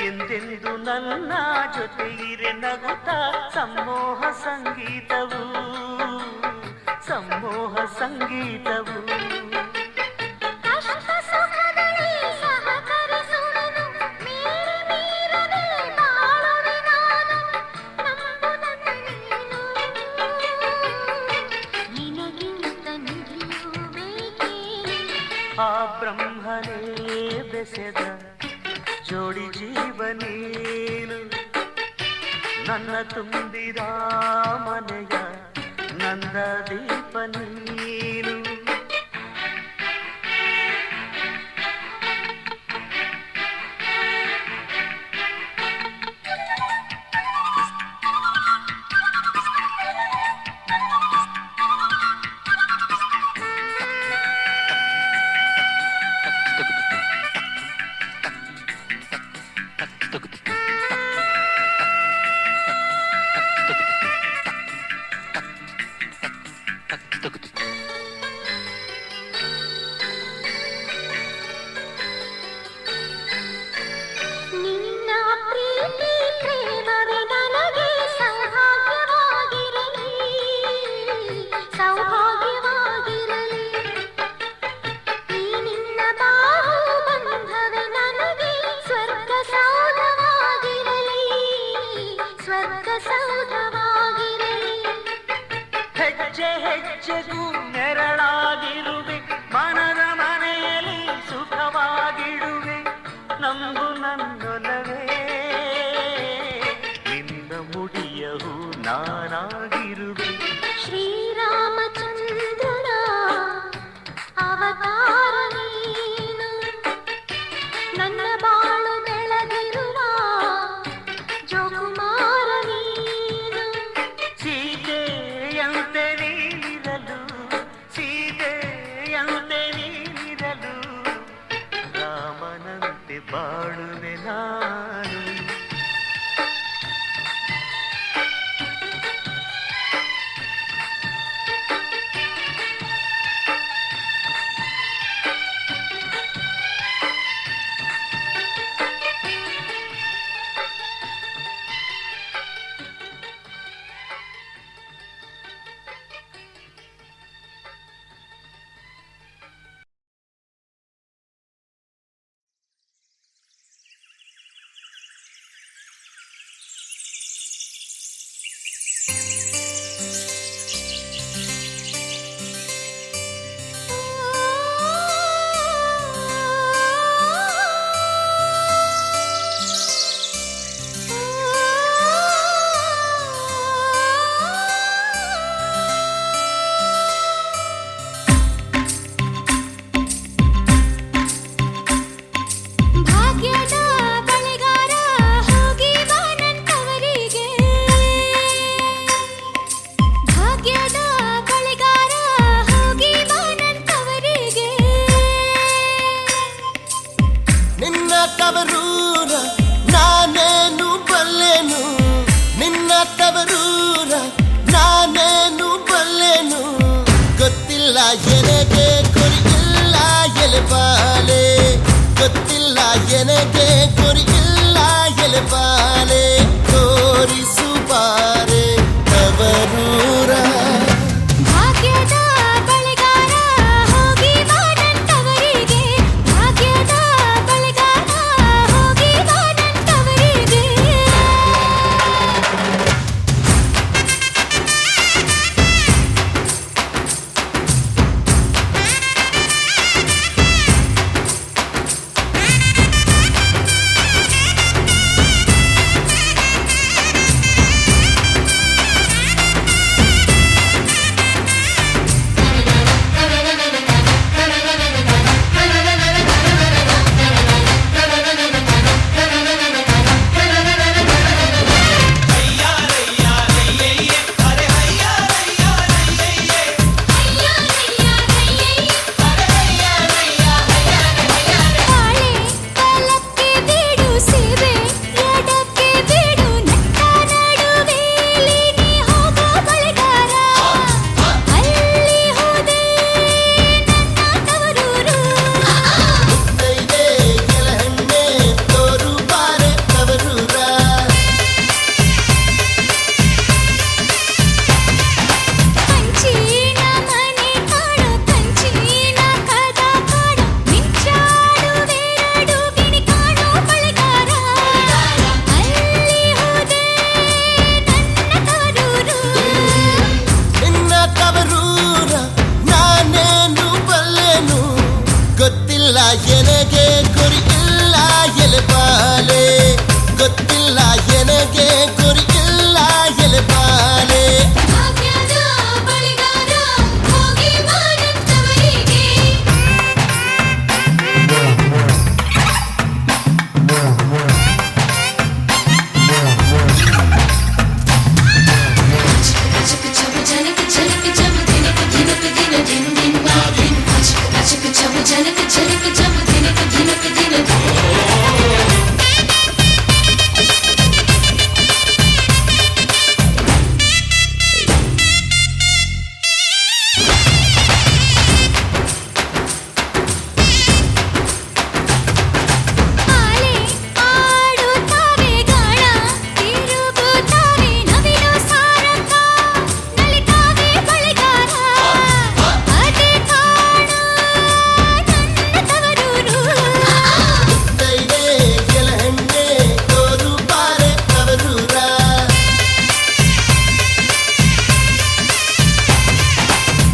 ಎಂದೆಂದು ನನ್ನ ಜೊತೆ ಇರೆ ನಗುತ್ತ ಸಮೋಹ ಸಂಗೀತವು ಸಮೋಹ ಸಂಗೀತವು ಆ ಬ್ರಹ್ಮನೇ ಬೆಸೆದ ಜೋಡಿ ಜೀವನೇನು ನನ್ನ ತುಂಬಿದ ಮನೆಯ ನಂದ ದೀಪ ನೀನು ಹೆಜ್ಜೆ ಹೆಜ್ಜೆಗೂ ನೆರಳಾಗಿರುವೆ ಮನದ ಮನೆಯಲ್ಲಿ ಸುಖವಾಗಿಡುವೆ ನಂಬು ನನ್ನೊಲವೇ ನಿನ್ನ ಮುಡಿಯಹು ನಾನಾಗಿರುವೆ ಶ್ರೀರಾಮಚಂದ್ರನ ಅವತಾರ ನೀನು ನನ್ನ ಬಾಳು ಬೆಳಗಿರುವ ಜೋಕುಮಾರ ನೀನು ಸೀತೆಯಂತೆ ನೀನಿರಲು ಸೀತೆಯಂತೆ ನೀನಿರಲು ರಾಮನಂತೆ ಬಾಳುವೆ ನಾನು ಎನಗೆ ಗುರಿಯಿಲ್ಲ ಎಲೆಬಾಲೆ ಗೊತ್ತಿಲ್ಲ ಎನಗೆ ಗುರಿಯಿಲ್ಲ ಎಲೆಬಾಲೆ ತೋರಿಸು ಎನಗೆ ಗುರಿ ಇಲ್ಲ ಎಲೆಬಾಲೆ ಭಾಗ್ಯದ ಬಳಿಗಾರ ಹೋಗಿ ಬಾನಂತವರಿಗೆ ಅಚಕ ಚಮ ಜನಕ ಜನಕ ಚಮ ದಿನಕ ದಿನಕ ದಿನ ದಿನ ದಿನ ಬಾಗಿನ ಅಚಕ ಚಮ ಜನಕ ಜನಕ ಚಮ ದಿನಕ ದಿನಕ ದಿನ ಆಲೆ ಆಡುತ್ತಾವೆ ಗಾಳ ತಿರುಗುತ್ತಾವೆ ನವಿಲು ಸಾರಂಗ ನಲಿತಾವೆ ಬಳಿಗಾರ ಅದೇ ಕಾಣು ನನ್ನ ತವರೂರು ದೈವೆ ಗೆಲಹಣ್ಣೆ ತೋರು ಬಾರೆ ತವರೂರ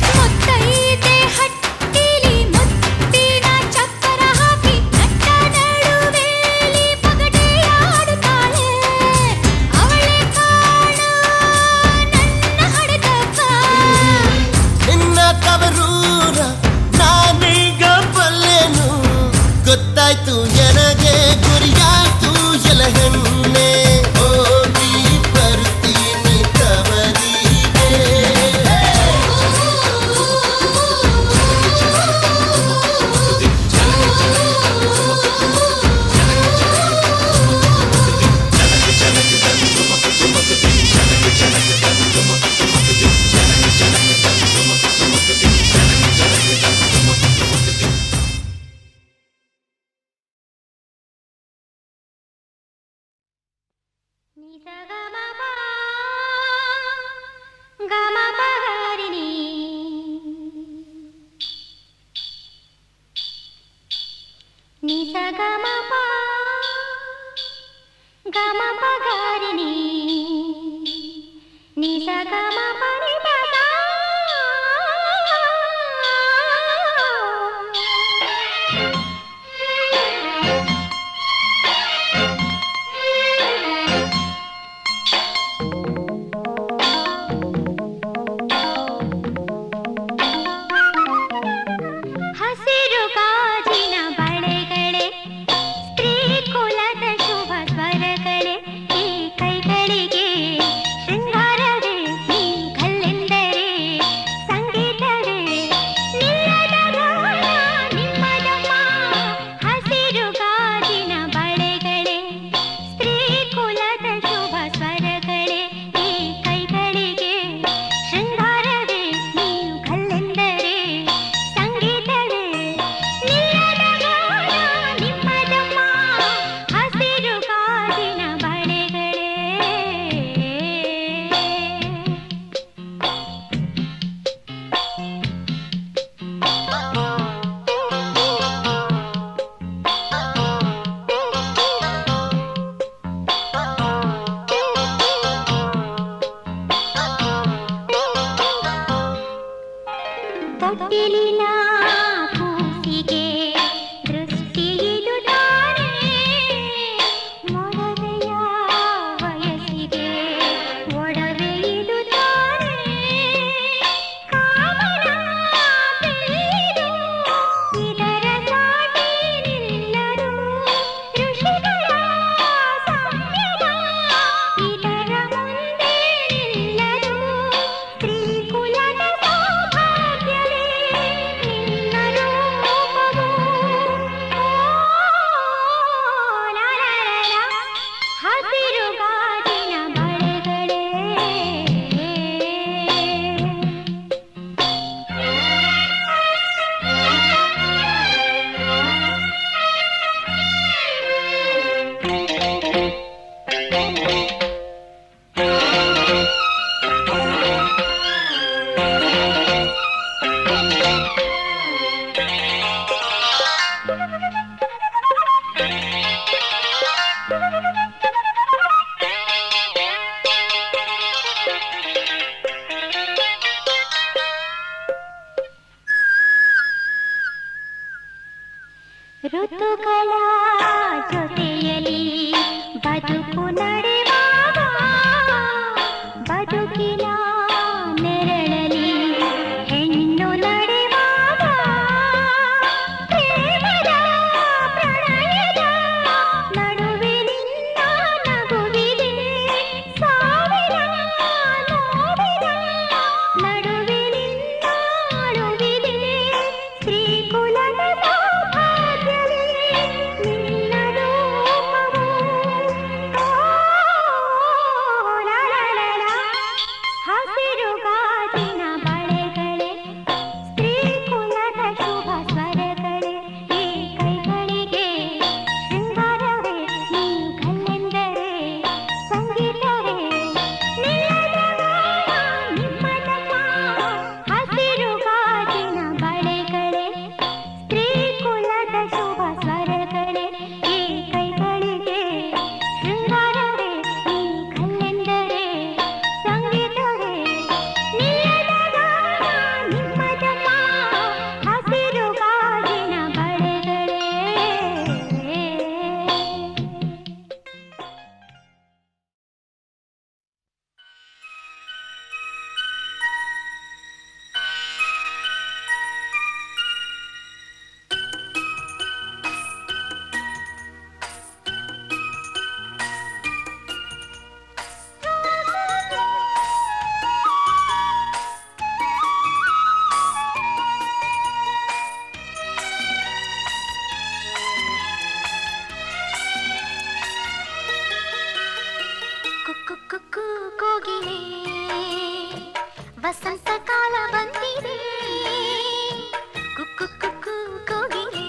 ಮುತ್ತೈದೆ ಹಟ್ಟಿಲಿ ಮುತ್ತಿನ ಚಕ್ಕರ ಹಾಕಿ ನಟ್ಟ ನಡುವೇಲಿ ಪಗಡೆಯಾಡುತ್ತಾಳೆ ಅವಳೆ ಕಾಣು ನನ್ನ ಹಡದಪ್ಪ ನಿನ್ನ ತವರೂರ ನಾನೀಗ ಬಲ್ಲೆನು ಗೊತ್ತಾಯ್ತು ಎನಗೆ ಗುರಿಯಾಯ್ತು ಎಲಹಣ್ಣೆ ಹೋಗಿ ಬರ್ತೀನಿ ತವರಿಗೆ ಹಸಿರು ಗಾಜಿನ ಬಳೆಗಳೇ ಸ್ತ್ರೀ ಕುಲದ ಶುಭ ಸ್ವರಗಳೇ ಕೋಗಿಲೆ ವಸಂತ ಕಾಲ ಬಂದಿದೆ ಕುಕ್ಕು ಕುಕ್ಕು ಕೋಗಿಲೆ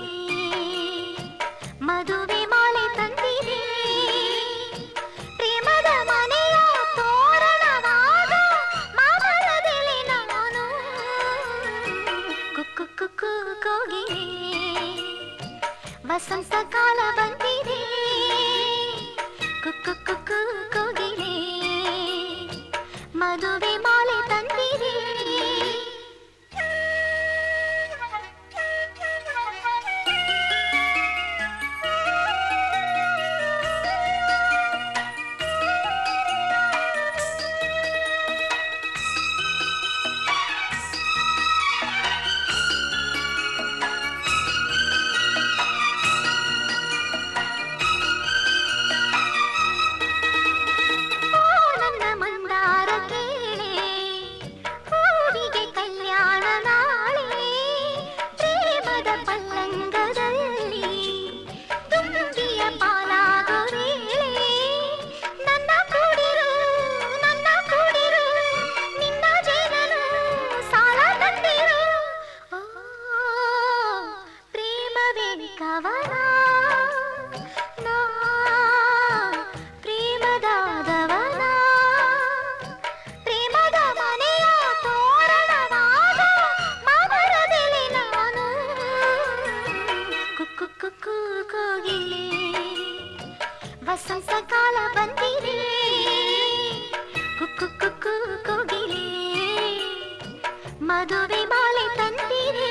ಮದುವೆ ಮಾಲೆ ತಂದಿದೆ ಪ್ರೇಮದ ಮನೆಯ ತೋರಣವಾದ ಮಾಮರದಲ್ಲಿ ನಾನು ಕುಕ್ಕು ಕುಕ್ಕು ಕೋಗಿಲೆ ವಸಂತ ಕಾಲ ಬಂದಿದೆ ಕುಕ್ಕು ಕುಕ್ಕು ಕೋಗಿಲೆ ಮದುವೆ ಮಾಲೆ ತಂದಿದೆ ವಸಂತ ಕಾಲ ಬಂದಿದೆ ಕುಕ್ಕು ಕುಕ್ಕು ಕೋಗಿಲೆ ಮದುವೆ ಮಾಲೆ ತಂದಿದೆ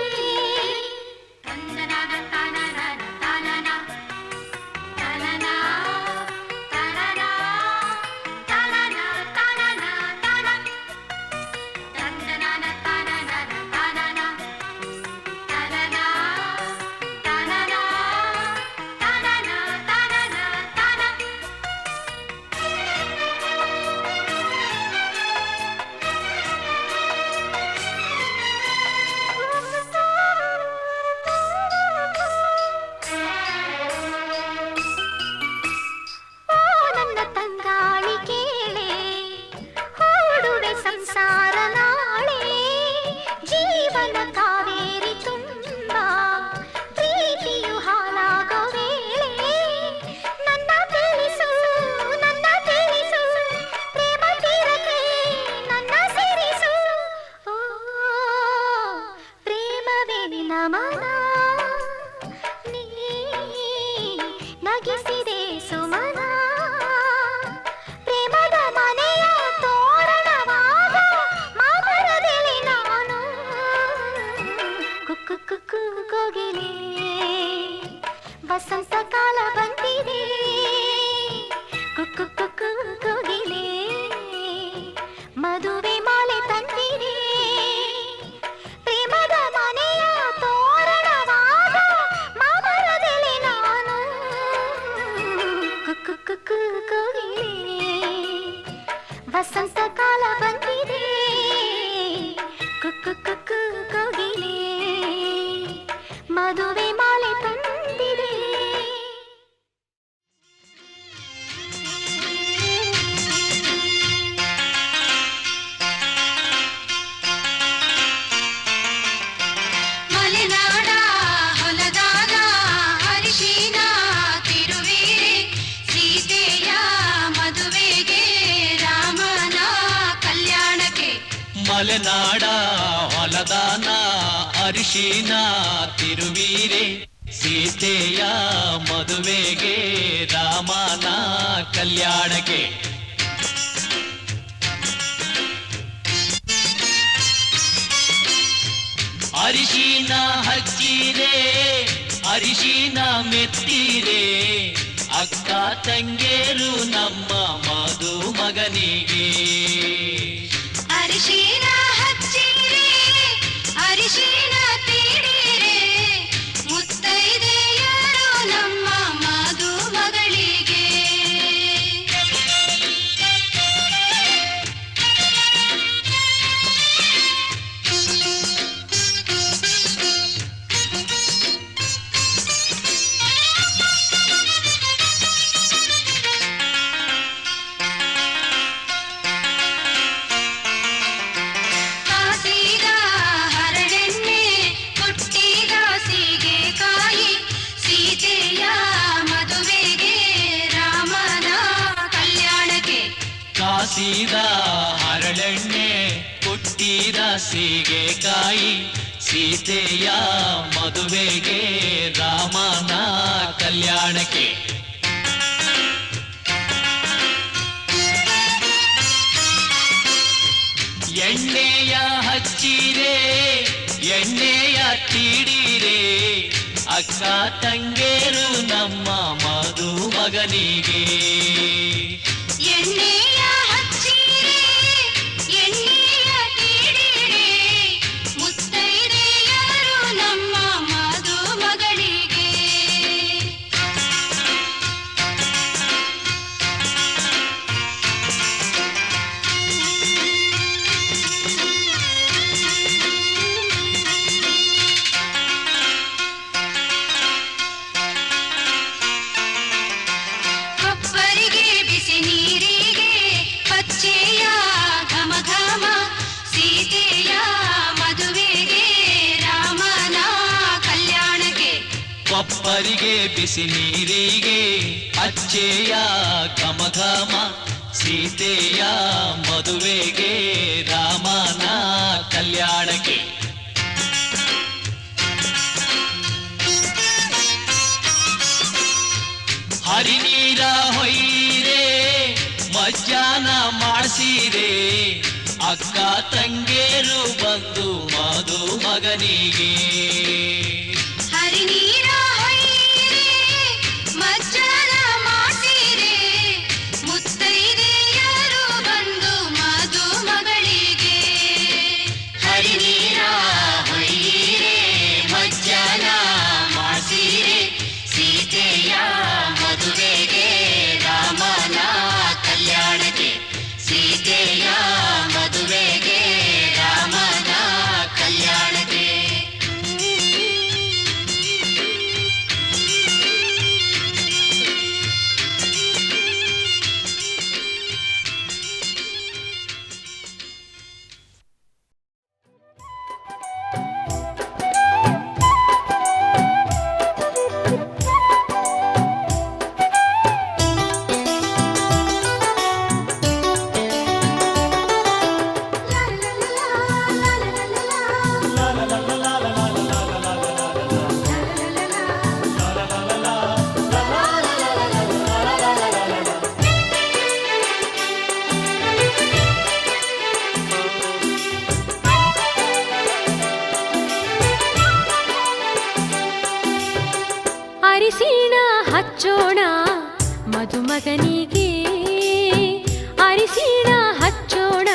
ಸಂಸಾರ ನಾಳೆ ಜೀವನ ಕಾವೇರಿ ತುಂಬ ಪ್ರೀತಿಯು ಹಾಲಾಗೋ ವೇಳೆ ನನ್ನ ತಿಳಿಸು ಪ್ರೇಮ ತೀರಕ್ಕೆ ನನ್ನ ಸೇರಿಸು ಓ ಪ್ರೇಮವೇ ನಮನ ನೀ ನಗಿಸಿದೆ ಸುಮನ ಪ್ರೇಮದ ಮನೆಯ ತೋರಣವಾದ ಮಾಮರದಲ್ಲಿ ನಾನು ಕುಕ್ಕು ಕುಕ್ಕು ಕೋಗಿಲೆ ವಸಂತ ಕಾಲ ಬಂದಿದೆ ಕುಕ್ಕು ಕುಕ್ಕು ಕೋಗಿಲೆ ಮದುವೆ ಮಾಲೆ ತಂದಿದೆ ಪ್ರೇಮದ ಮನೆಯ ತೋರಣವಾದ ಮಾಮರದಲ್ಲಿ ನಾನು ಕುಕ್ಕು ಕುಕ್ಕು ಕೋಗಿಲೆ ವಸಂತ ಕಾಲ ಬಂದಿದೆ ಕುಕ್ಕು ಕುಕ್ಕು ಕೋಗಿಲೆ ಮದುವೆ ಮಾಲೆ ತಂದಿದೆ ಮಲೆನಾಡ ಹೊಲದಾನ ಅರಿಶಿನ ತಿರುವೀರೆ ಸೀತೆಯ ಮದುವೆಗೆ ರಾಮನ ಕಲ್ಯಾಣಕ್ಕೆ ಮಲೆನಾಡ ಹೊಲದಾನ ಅರಿಶಿನ ತಿರುವೀರೆ ಸೀತೆಯ ಮದುವೆಗೆ ರಾಮನ ಕಲ್ಯಾಣಕ್ಕೆ ಅರಿಶಿನ ಹಚ್ಚಿರೆ ಅರಿಶಿನ ಮೆತ್ತಿರೆ ಅಕ್ಕ ತಂಗೇರು ನಮ್ಮ ಮದುಮಗನಿಗೆ ಅರಿಶಿನ ಹಚ್ಚಿರೆ ಅರಿಶಿನ ತೀಡಿರೆ ಮುತ್ತೈದೆಯರು ನಮ್ಮ ಮದುಮಗಳಿಗೆ ಕಾಸಿದ ಹರಳೆಣ್ಣೆ ಕೊಟ್ಟಿದ ಸೀಗೆಕಾಯಿ ಸೀತೆಯ ಮದುವೆಗೆ ರಾಮನ ಕಲ್ಯಾಣಕ್ಕೆ ಎಣ್ಣೆಯ ಹಚ್ಚಿರೆ ಎಣ್ಣೆಯ ತೀಡಿರೆ ಅಕ್ಕ ತಂಗೇರು ನಮ್ಮ ಮದುಮಗನಿಗೆ ಎಣ್ಣೆಯ ಹಚ್ಚಿರೆ ಎಣ್ಣೆಯ ತೀಡಿರೆ ಮುತ್ತೈದೆಯರು ನಮ್ಮ ಮದುಮಗಳಿಗೆ ಕೊಪ್ಪರಿಗೆ ಬಿಸಿ ನೀರಿಗೆ ಪಚ್ಚೆಯ ಘಮ ಘಮ ಸೀತೆಯ ಮದುವೆಗೆ ರಾಮನ ಕಲ್ಯಾಣಕ್ಕೆ ಕೊಪ್ಪರಿಗೆ ಬಿಸಿ ನೀರಿಗೆ ಅಚ್ಚೆಯ ಘಮ ಘಮ ಸೀತೆಯ ಮದುವೆಗೆ ರಾಮನ ಕಲ್ಯಾಣಕ್ಕೆ ಹರಿನೀರ ಹೊಯ್ಯಿರೆ ಮಜ್ಜಾನ ಮಾಡಿಸಿರೆ ಅಕ್ಕ ತಂಗೇರು ಬಂದು ಮದುಮಗನಿಗೆ ಹರಿನೀರ ಹೊಯ್ಯಿರೆ ಮಜ್ಜನ ಮಾಡಿಸಿರೆ ಮುತ್ತೈದೆಯರು ಬಂದು ಮದುಮಗಳಿಗೆ ಹರಿನೀರ ಹೊಯ್ಯಿರೆ ಮಜ್ಜನ ಮಾಡಿಸಿರೆ ಸೀತೆಯ ಮದುವೆಗೆ ರಾಮನ ಕಲ್ಯಾಣಕ್ಕೆ ಸೀತೆಯ ಮದುವೆಗೆ ರಾಮನ ಕಲ್ಯಾಣಕ್ಕೆ ಅರಿಶಿಣ ಹಚ್ಚೋಣ ಮದುಮಗನಿಗೆ ಅರಿಶಿಣ ಹಚ್ಚೋಣ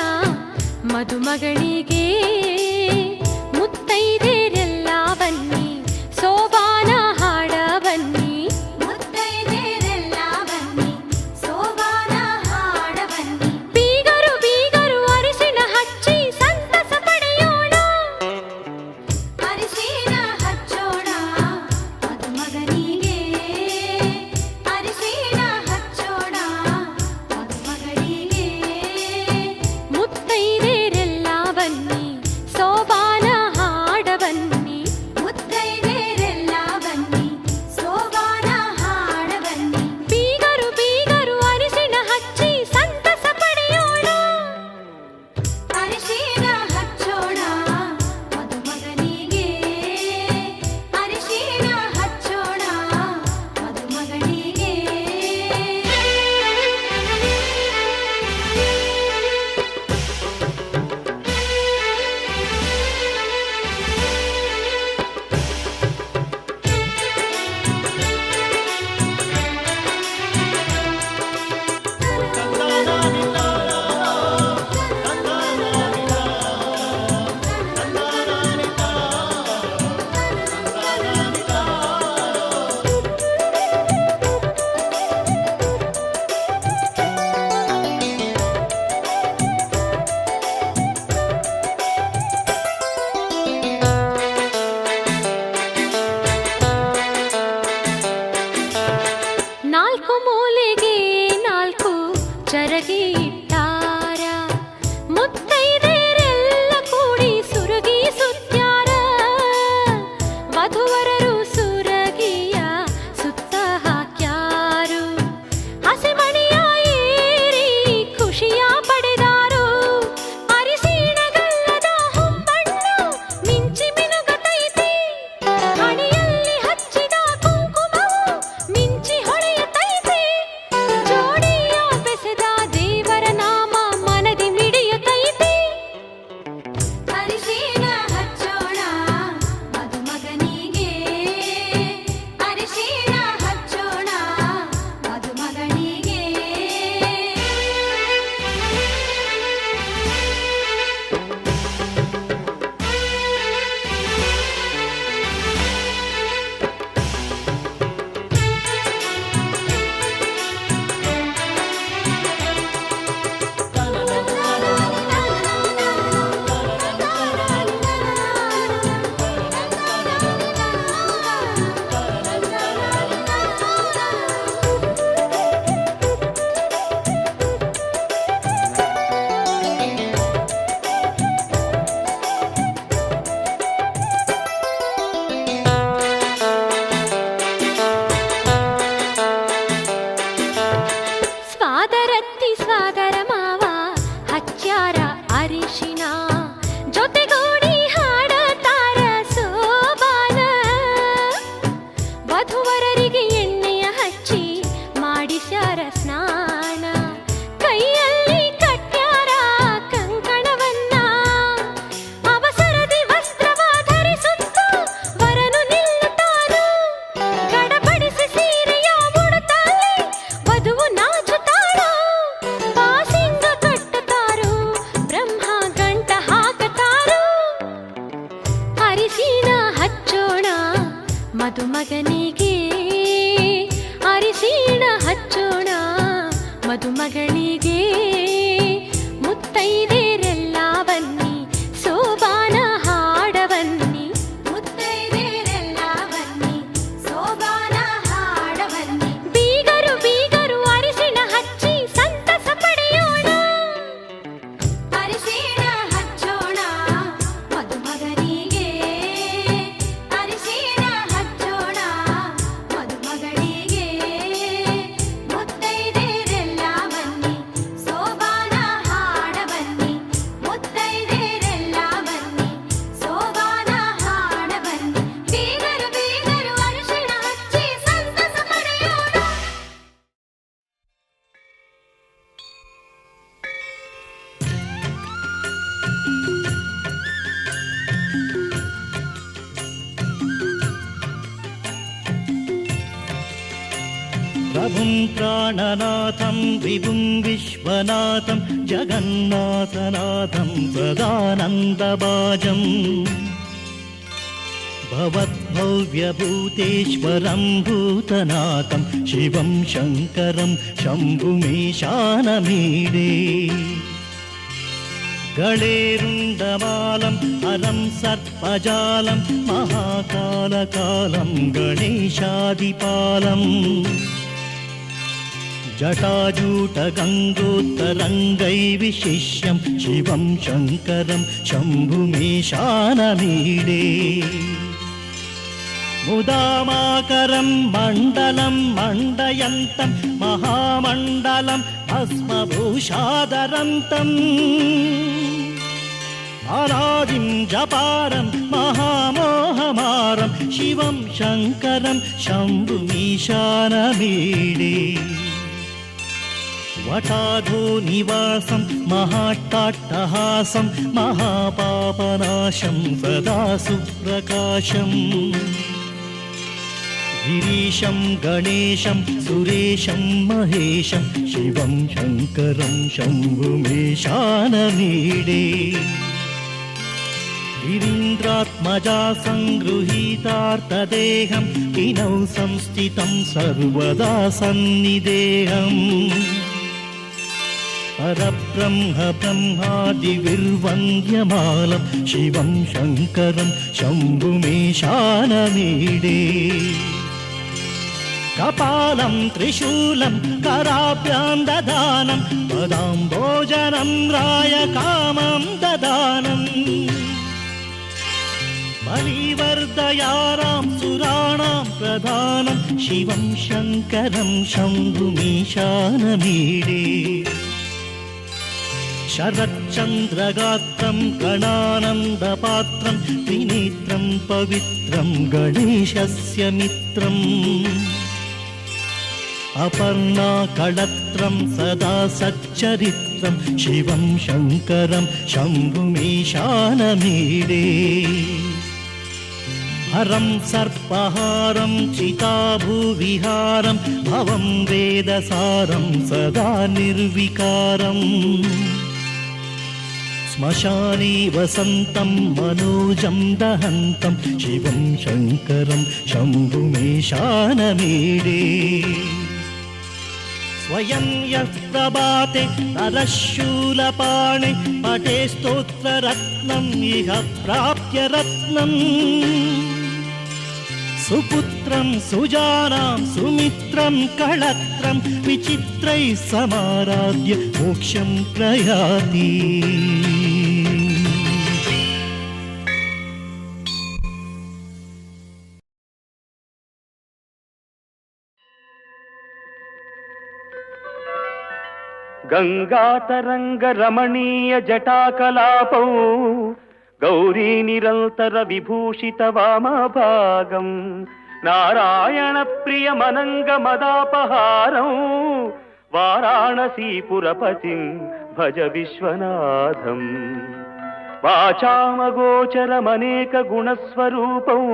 ಮದುಮಗಳಿಗೆ ಮುತ್ತೈದೆರೆಲ್ಲ ಬನ್ನಿ ಸೋಬಾನ ಹಾಡ ಬನ್ನಿ ಮುತ್ತೈದೆರೆಲ್ಲ ಬನ್ನಿ ಸೋಬಾನ ಹಾಡ ಬನ್ನಿ ಬೀಗರು ಬೀಗರು ಅರಿಶಿಣ ಹಚ್ಚಿ ಸಂತಸ ಪಡೆಯೋಣ ಅರಿಶಿಣ ಹಚ್ಚೋಣ ಮದುಮಗನಿಗೆ ಅರಿಶಿಣ ಹಚ್ಚೋಣ ಮದುಮಗಳಿಗೆ ಮುತ್ತೈದೆರೆಲ್ಲ ಬನ್ನಿ ಸೋಬಾನ ಹಾಡ ಬನ್ನಿ ಮುತ್ತೈದೆರೆಲ್ಲ ಬನ್ನಿ ಸೋಬಾನ ಹಾಡ ಬನ್ನಿ ಬೀಗರು ಬೀಗರು ಅರಿಶಿಣ ಹಚ್ಚಿ ಸಂತಸ ಪಡೆಯೋಣ ಅರಿಶಿಣ ಹಚ್ಚೋಣ ಮದುಮಗನಿಗೆ ಅರಿಶಿಣ ಹಚ್ಚೋಣ ಮದುಮಗನಿಗೆ ನಾಲ್ಕು ಮೂಲೆಗೆ ನಾಲ್ಕು ಚರಗಿ ಇಟ್ಟಾರ ಮುತ್ತೈದೆರೆಲ್ಲ ಕೂಡಿ ಸುರಗಿ ಸುತ್ಯಾರ ವಧುವರರು ಸುರಗಿಯ ಸುತ್ತ ಹಾಕ್ಯಾರು ಹಸೆಮಣಿಯ ಏರಿ ಖುಷಿಯ ಅರಿಶಿನ ಜೊತೆಗೂಡಿ ಹಾಡತಾರ ಸೋಬಾನ ವಧುವರರಿಗೆ ಎಣ್ಣೆಯ ಹಚ್ಚಿ ಮಾಡಿಸ್ಯಾರ ಸ್ನಾನ ಕೈಯಲ್ಲಿ ಕಟ್ಟ್ಯಾರ ಕಂಕಣವನ್ನ ಅವಸರದಿ ವಸ್ತ್ರವ ಧರಿಸುತ್ತ ವರನು ನಿಲ್ಲುತ್ತಾನು ಗಡಬಡಿಸಿ ಸೀರೆಯ ಮುಡುತ್ತಾಳೆ ವಧುವು ನಾಚುತ್ತಾಳು ಬಾಸಿಂಗ ಕಟ್ಟುತ್ತಾರು ಬ್ರಹ್ಮ ಗಂಟ ಹಾಕತಾರು ಅರಿಶಿನ ಹಚ್ಚೋಣ ಮದುಮಗನಿಗೆ ಅರಿಶಿಣ ಹಚ್ಚೋಣ ಮದುಮಗಳಿಗೆ ಮುತ್ತೈದೆರೆಲ್ಲ ಬನ್ನಿ ಸೋಬಾನ ಹಾಡ ಬನ್ನಿ ಮುತ್ತೈದೆರೆಲ್ಲ ಬನ್ನಿ ಸೋಬಾನ ಹಾಡ ಬನ್ನಿ ಬೀಗರು ಬೀಗರು ಅರಿಶಿಣ ಹಚ್ಚಿ ಸಂತಸ ಪಡೆಯೋಣ ಅರಿಶಿಣ ಹಚ್ಚೋಣ ಮದುಮಗನಿಗೆ ಅರಿಶಿಣ ಹಚ್ಚೋಣ ಮದುಮಗಳಿಗೆ ಮುತ್ತೈದೆರೆಲ್ಲ ಬನ್ನಿ ಸೋಬಾನ ಹಾಡ ಬನ್ನಿ ಮುತ್ತೈದೆರೆಲ್ಲ ಬನ್ನಿ ಸೋಬಾನ ಹಾಡ ಬನ್ನಿ ಬೀಗರು ಬೀಗರು ಅರಿಶಿಣ ಹಚ್ಚಿ ಸಂತಸ ಪಡೆಯೋಣ प्रभुं प्राणनाथं विभुं विश्वनाथं जगन्नाथनाथं सदानन्दबाजम् भवद्भव्यभूतेश्वरं भूतनाथं शिवं शङ्करं शम्भुमीशानमीडे गणेरुण्डमालं हरं सर्पजालं महाकालकालं गणेशादिपालम् जटाजूटगङ्गोत्तरङ्गैर्विशिष्यं शिवं शङ्करं शम्भुमीशानमीडे मुदामाकरं मण्डलं मण्डयन्तं महामण्डलं भस्मभूषादरन्तम् अनादिं जपारं महामोहमारं शिवं शङ्करं शम्भुमीशानमीडे वटाधो निवासं महाट्टाट्टहासं महापापनाशं सदा सुप्रकाशम् गिरीशं गणेशं सुरेशं महेशं शिवं शङ्करं शम्भुमीशानमीडे गिरीन्द्रात्मजा सङ्गृहीतार्तदेहं किनौ संस्थितं सर्वदा सन्निदेहम् परब्रह्म ब्रह्मादिविर्वन्द्यमालं शिवं शङ्करं शम्भुमीशानमीडे कपालं त्रिशूलं कराभ्यां ददानं पदाम्बोजनं रायकामं ददानम् बलिवर्दयानां सुराणां प्रधानं शिवं शङ्करं शम्भुमीशानमीडे शरच्चन्द्रगात्रं गणानन्दपात्रं त्रिनेत्रं पवित्रं गणेशस्य मित्रम् अपर्णाकळत्रं सदा सच्चरित्रं शिवं शङ्करं शम्भुमीशानमीडे हरं सर्पहारं चिताभुविहारं भवं वेदसारं सदा निर्विकारम् श्मशाने वसन्तं मनोजं दहन्तं शिवं शङ्करं शम्भुमीशानमीडे स्वयं यः प्रभाते नरशूलपाणे पठे स्तोत्ररत्नम् इह प्राप्य रत्नम् सुपुत्रं सुजानां सुमित्रं कळत्रं विचित्रैः समाराध्य मोक्षं प्रयाति గంగాతరంగ రమణీయ జటాకలాపం గౌరీ నిరంతర విభూషిత వామభాగం నారాయణ ప్రియ మనంగ మదాపహారం వారాణసీపురపతిం భజ విశ్వనాథం వాచామగోచరమనేక గుణస్వరూపం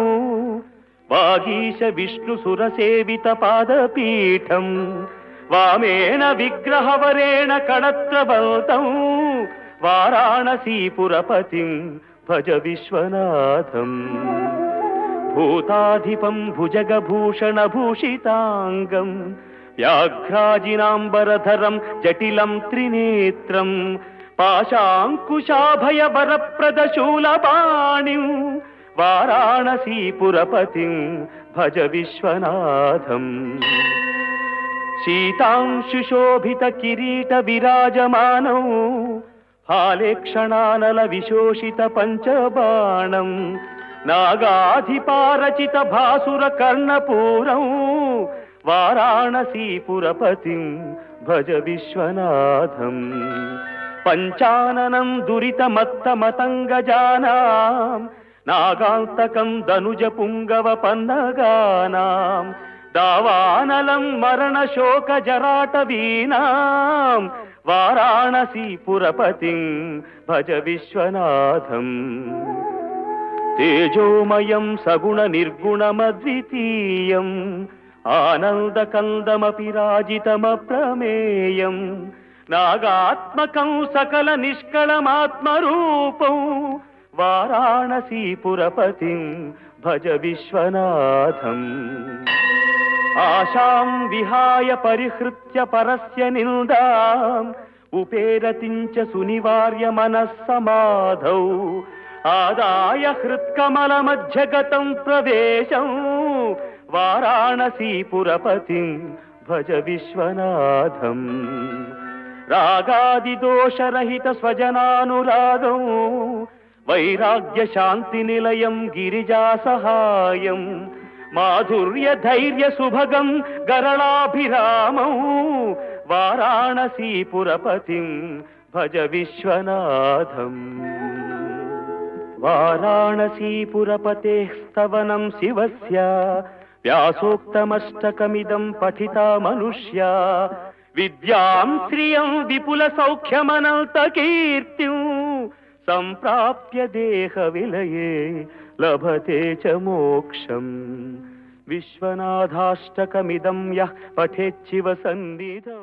వాగీశ విష్ణు సురసేవిత పాదపీఠం వామేణ విగ్రహవరేణ కడత్రబల్తం వారాణసీపురపతిం భజ విశ్వనాథం భూతాధిపం భుజగభూషణ భూషితాంగం వ్యాఘ్రాజినాంబరధరం జటిలం త్రినేత్రం పాశాంకుశాభయ వరప్రదశూలపాణిం వారాణసీపురపతిం భజ విశ్వనాథం శీతాంశుశోభిత కిరీట విరాజమానం హాలేక్షణానల విశోషిత పంచబాణం నాగాధిపారచిత భాసుర కర్ణపూరం వారాణసీపురపతిం భజ విశ్వనాథం పంచాననం దురితమత్తమతంగజానాం నాగాంతకం ధనుజ పుంగవ పన్నగానాం దావానలం మరణ శోక జరాటవీనాం వారాణసీపురపతిం భజ విశ్వనాథం తేజోమయం సగుణ నిర్గుణమద్వితీయం ఆనందకందమపి రాజితమప్రమేయం నాగాత్మకం సకల నిష్కళమాత్మరూపం వారాణసీపురపతిం భజ విశ్వనాథం ఆశాం విహాయ పరిహృత్య పరస్య నిందాం ఉపేరతించ సునివార్య మనస్సమాధౌ ఆదాయ హృత్కమల మధ్యగతం ప్రవేశం వారాణసీపురపతిం భజ విశ్వనాథం రాగాదిదోషరహిత స్వజనానురాగం వైరాగ్య శాంతి నిలయం గిరిజా సహాయం మాధుర్య ధైర్య సుభగం గరళాభిరామం వారాణసీపురపతిం భజ విశ్వనాథం వారాణసీపురపతేః స్తవనం శివస్య వ్యాసోక్తమష్టకమిదం పఠితా మనుష్యా విద్యాం శ్రియం విపుల సౌఖ్యమనంత కీర్తిం సంప్రాప్య దేహ విలయే లభతే చ మోక్షం విశ్వనాథాష్టకమిదం యః పఠేచ్చివ సన్నిధౌ.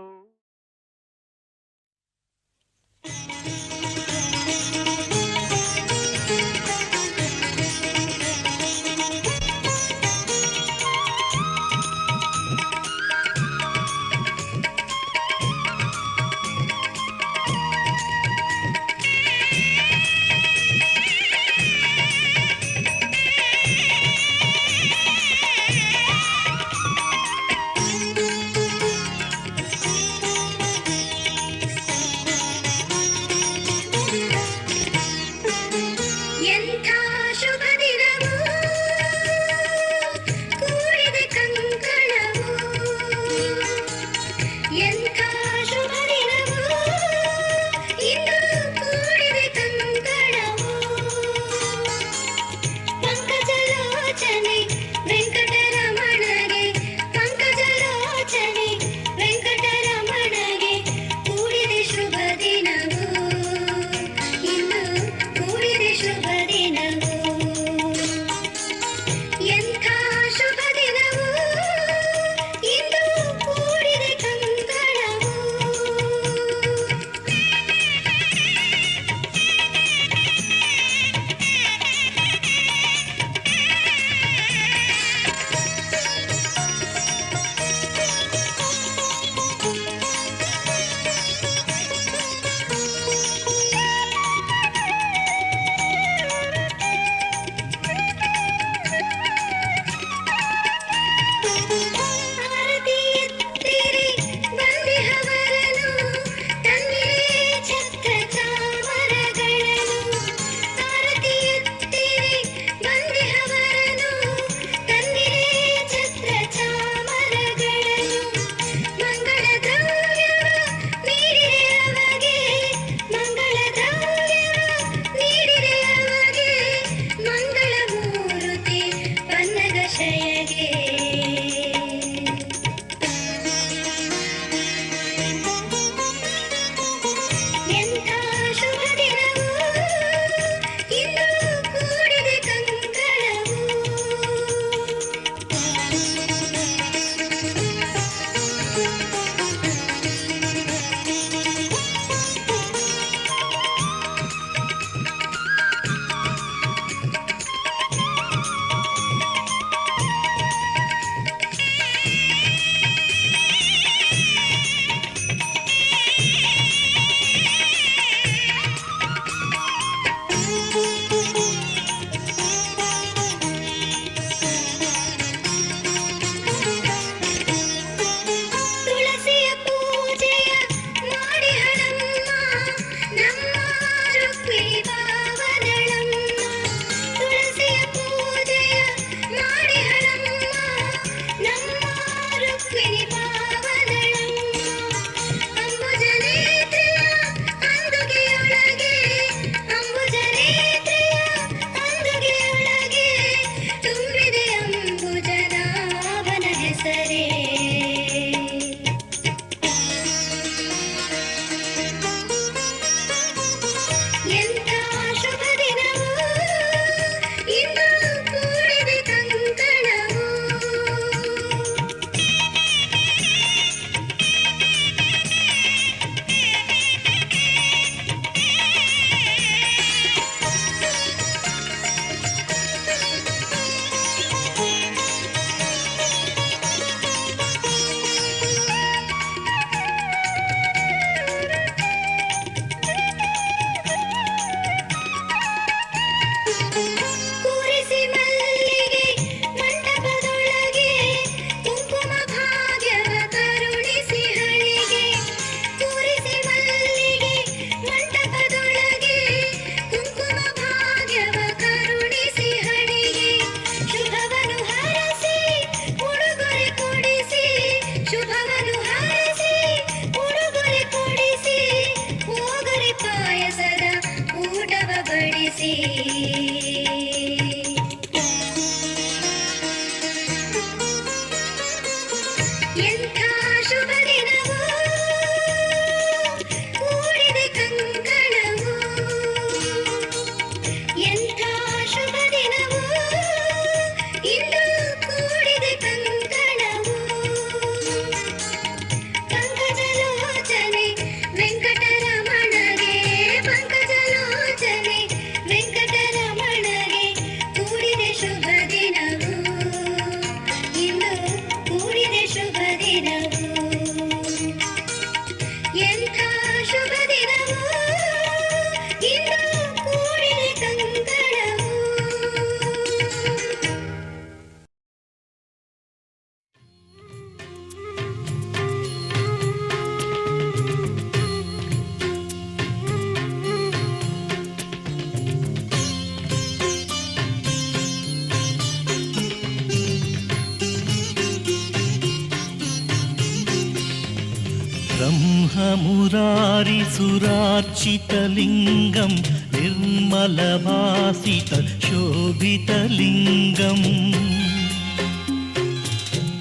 मुरारिसुरार्चितलिङ्गं निर्मलभासितशोभितलिङ्गम्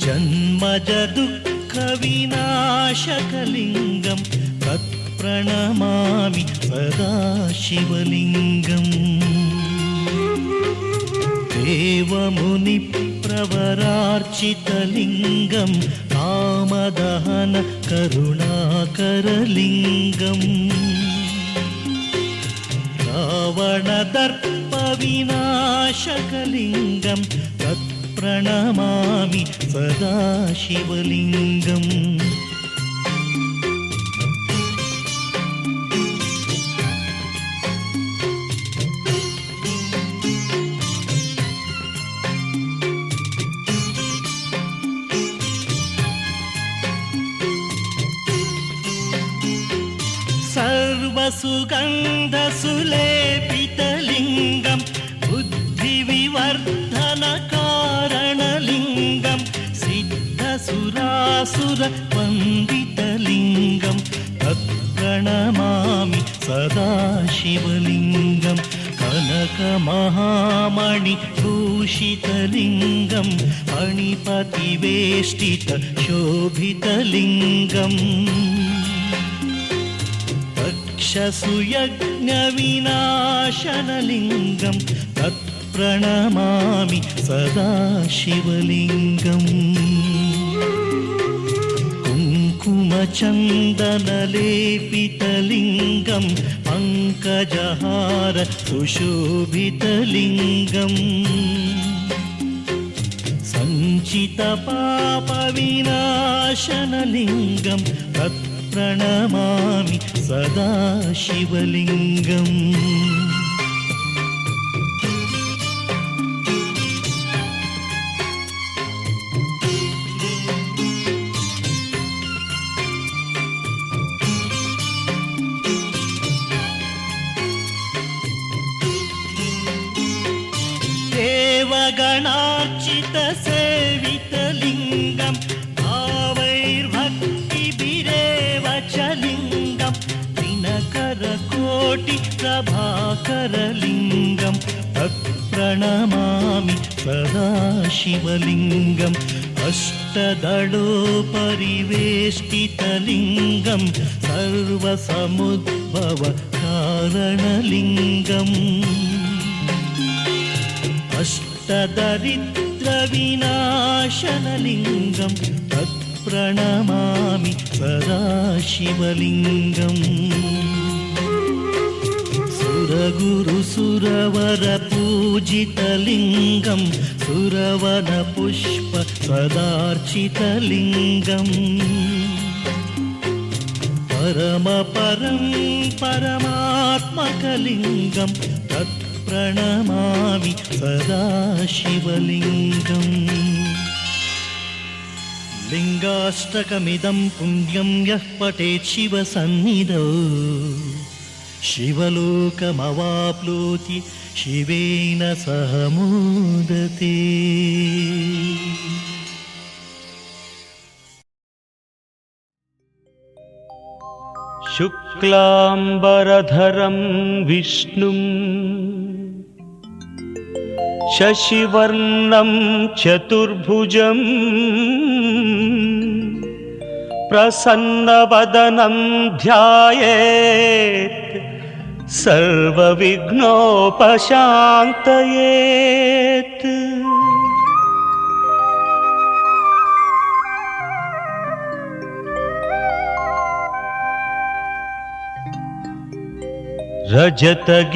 जन्मजदुःखविनाशकलिङ्गं तत्प्रणमामि सदा शिवलिङ्गम् देवमुनिप्रवरार्चितलिङ्गं कामदहन करुणाकरलिङ्गम् रावणदर्पविनाशकलिङ्गं तत्प्रणमामि सदा शिवलिङ्गम् सर्वसुगन्धसुलेपितलिङ्गं बुद्धिविवर्धनकारणलिङ्गं सिद्धसुरासुरवन्दितलिङ्गं तत्प्रणमामि सदा शिवलिङ्गं कनकमहामणिभूषितलिङ्गं मणिपतिवेष्टितशोभितलिङ्गम् सुयज्ञविनाशनलिङ्गं तत्प्रणमामि सदा शिवलिङ्गम् कुङ्कुमचन्दनलेपितलिङ्गं पङ्कजहार सुशोभितलिङ्गम् सञ्चितपापविनाशनलिङ्गं प्रणमामि सदा शिवलिङ्गम् देवगणार्चितसेवितलिङ्गं प्रभाकरलिङ्गं तत्प्रणमामि सदा शिवलिङ्गम् अष्टदलोपरिवेष्टितलिङ्गं सर्वसमुद्भवकारणलिङ्गम् अष्टदरिद्रविनाशनलिङ्गं तत्प्रणमामि सदा शिवलिङ्गम् सुरगुरुसुरवरपूजितलिङ्गं सुरवनपुष्प सदार्चितलिङ्गम् परमपरं परमात्मकलिङ्गं तत्प्रणमामि सदा शिवलिङ्गम् लिङ्गाष्टकमिदं पुण्यं यः पठेत् शिवसन्निधौ शिवलोकमवाप्नोति शिवेन सह मोदते। शुक्लाम्बरधरं विष्णुं शशिवर्णं चतुर्भुजं प्रसन्नवदनं ध्यायेत् सर्वविघ्नोपशान्तयेत्।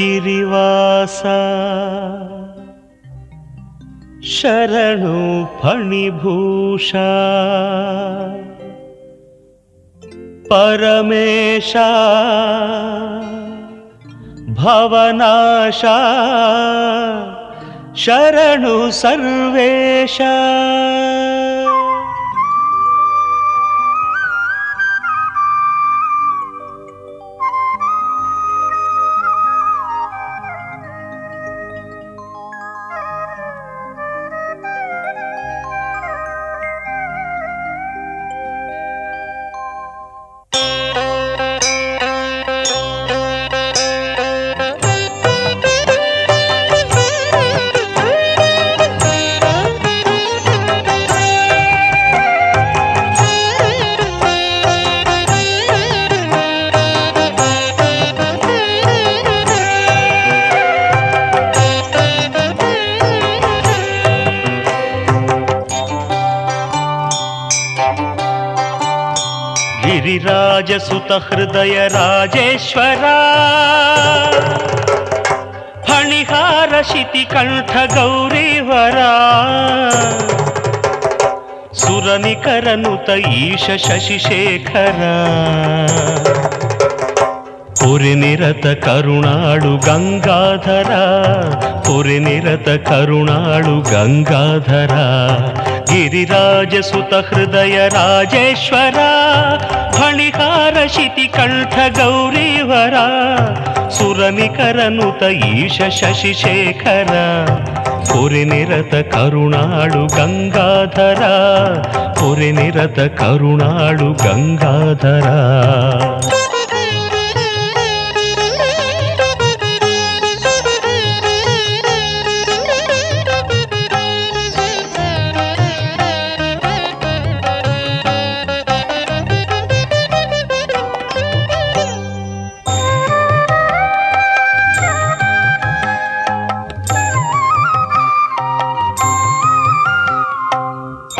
रजतगिरिवासा शरणो फणिभूषा परमेशा भवनाशा शरणु सर्वेशा। ಗಿರಿರಾಜಸುತ ಹೃದಯ ರಾಜೇಶ್ವರ ಫಣಿಹಾರ ಶಿತಿಕಂಠ ಗೌರೀವರ ಸುರನಿಕರನುತ ಈಶ ಶಶಿಶೇಖರ ಪುರಿನಿರತ ಕರುಣಾಳು ಗಂಗಾಧರ ಪುರಿನಿರತ ಕರುಣಾಳು ಗಂಗಾಧರ ಗಿರಿರಾಜಸುತ ಹೃದಯ ರಾಜೇಶ್ವರ ಫಣಿಹಾರ ಶಿತಿಕಂಠ ಗೌರೀವರ ಸುರನಿಕರನುತ ಈಶ ಶಶಿಶೇಖರ ಪುರಿನಿರತ ಕರುಣಾಳು ಗಂಗಾಧರ ಪುರಿನಿರತ ಕರುಣಾಳು ಗಂಗಾಧರ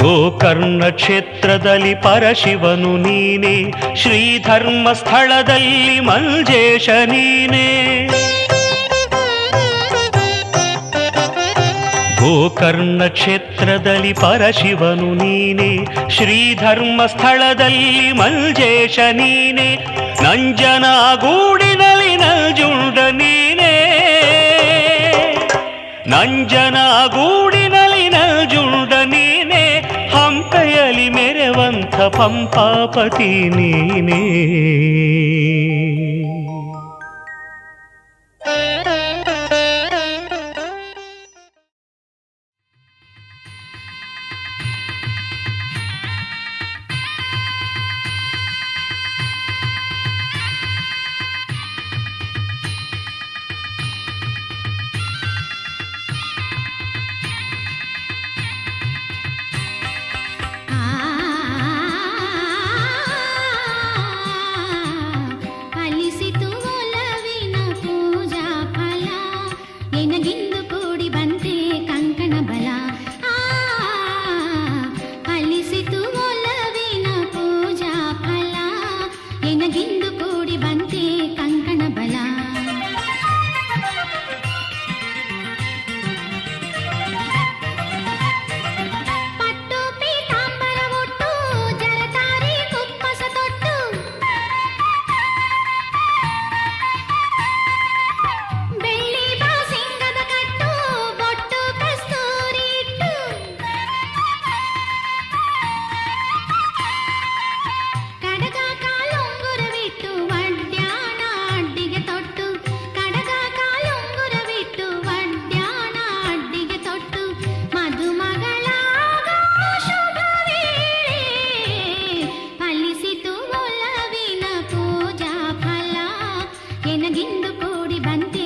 ಗೋಕರ್ಣ ಕ್ಷೇತ್ರದಲ್ಲಿ ಪರಶಿವನು ನೀನೆ ಶ್ರೀಧರ್ಮ ಸ್ಥಳದಲ್ಲಿ ಮಂಜೇಶ ನೀನೆ ಗೋಕರ್ಣ ಕ್ಷೇತ್ರದಲ್ಲಿ ಪರಶಿವನು ನೀನೆ ಶ್ರೀಧರ್ಮ ಸ್ಥಳದಲ್ಲಿ ಮಂಜೇಶ ನೀನೆ ನಂಜನಗೂಡಿನಲ್ಲಿ ನಂಜುಂಡ ನೀನೆ ನಂಜನಗೂಡಿನಲ್ಲಿ ನಂಜುಂಡ ನೀನೆ ಹಂಪೆಯಲಿ ಮೆರೆವಂಥ ಪಂಪಾಪತಿ ನೀನೇ ಎನಗಿಂದು ಕೂಡಿ ಬಂತೆ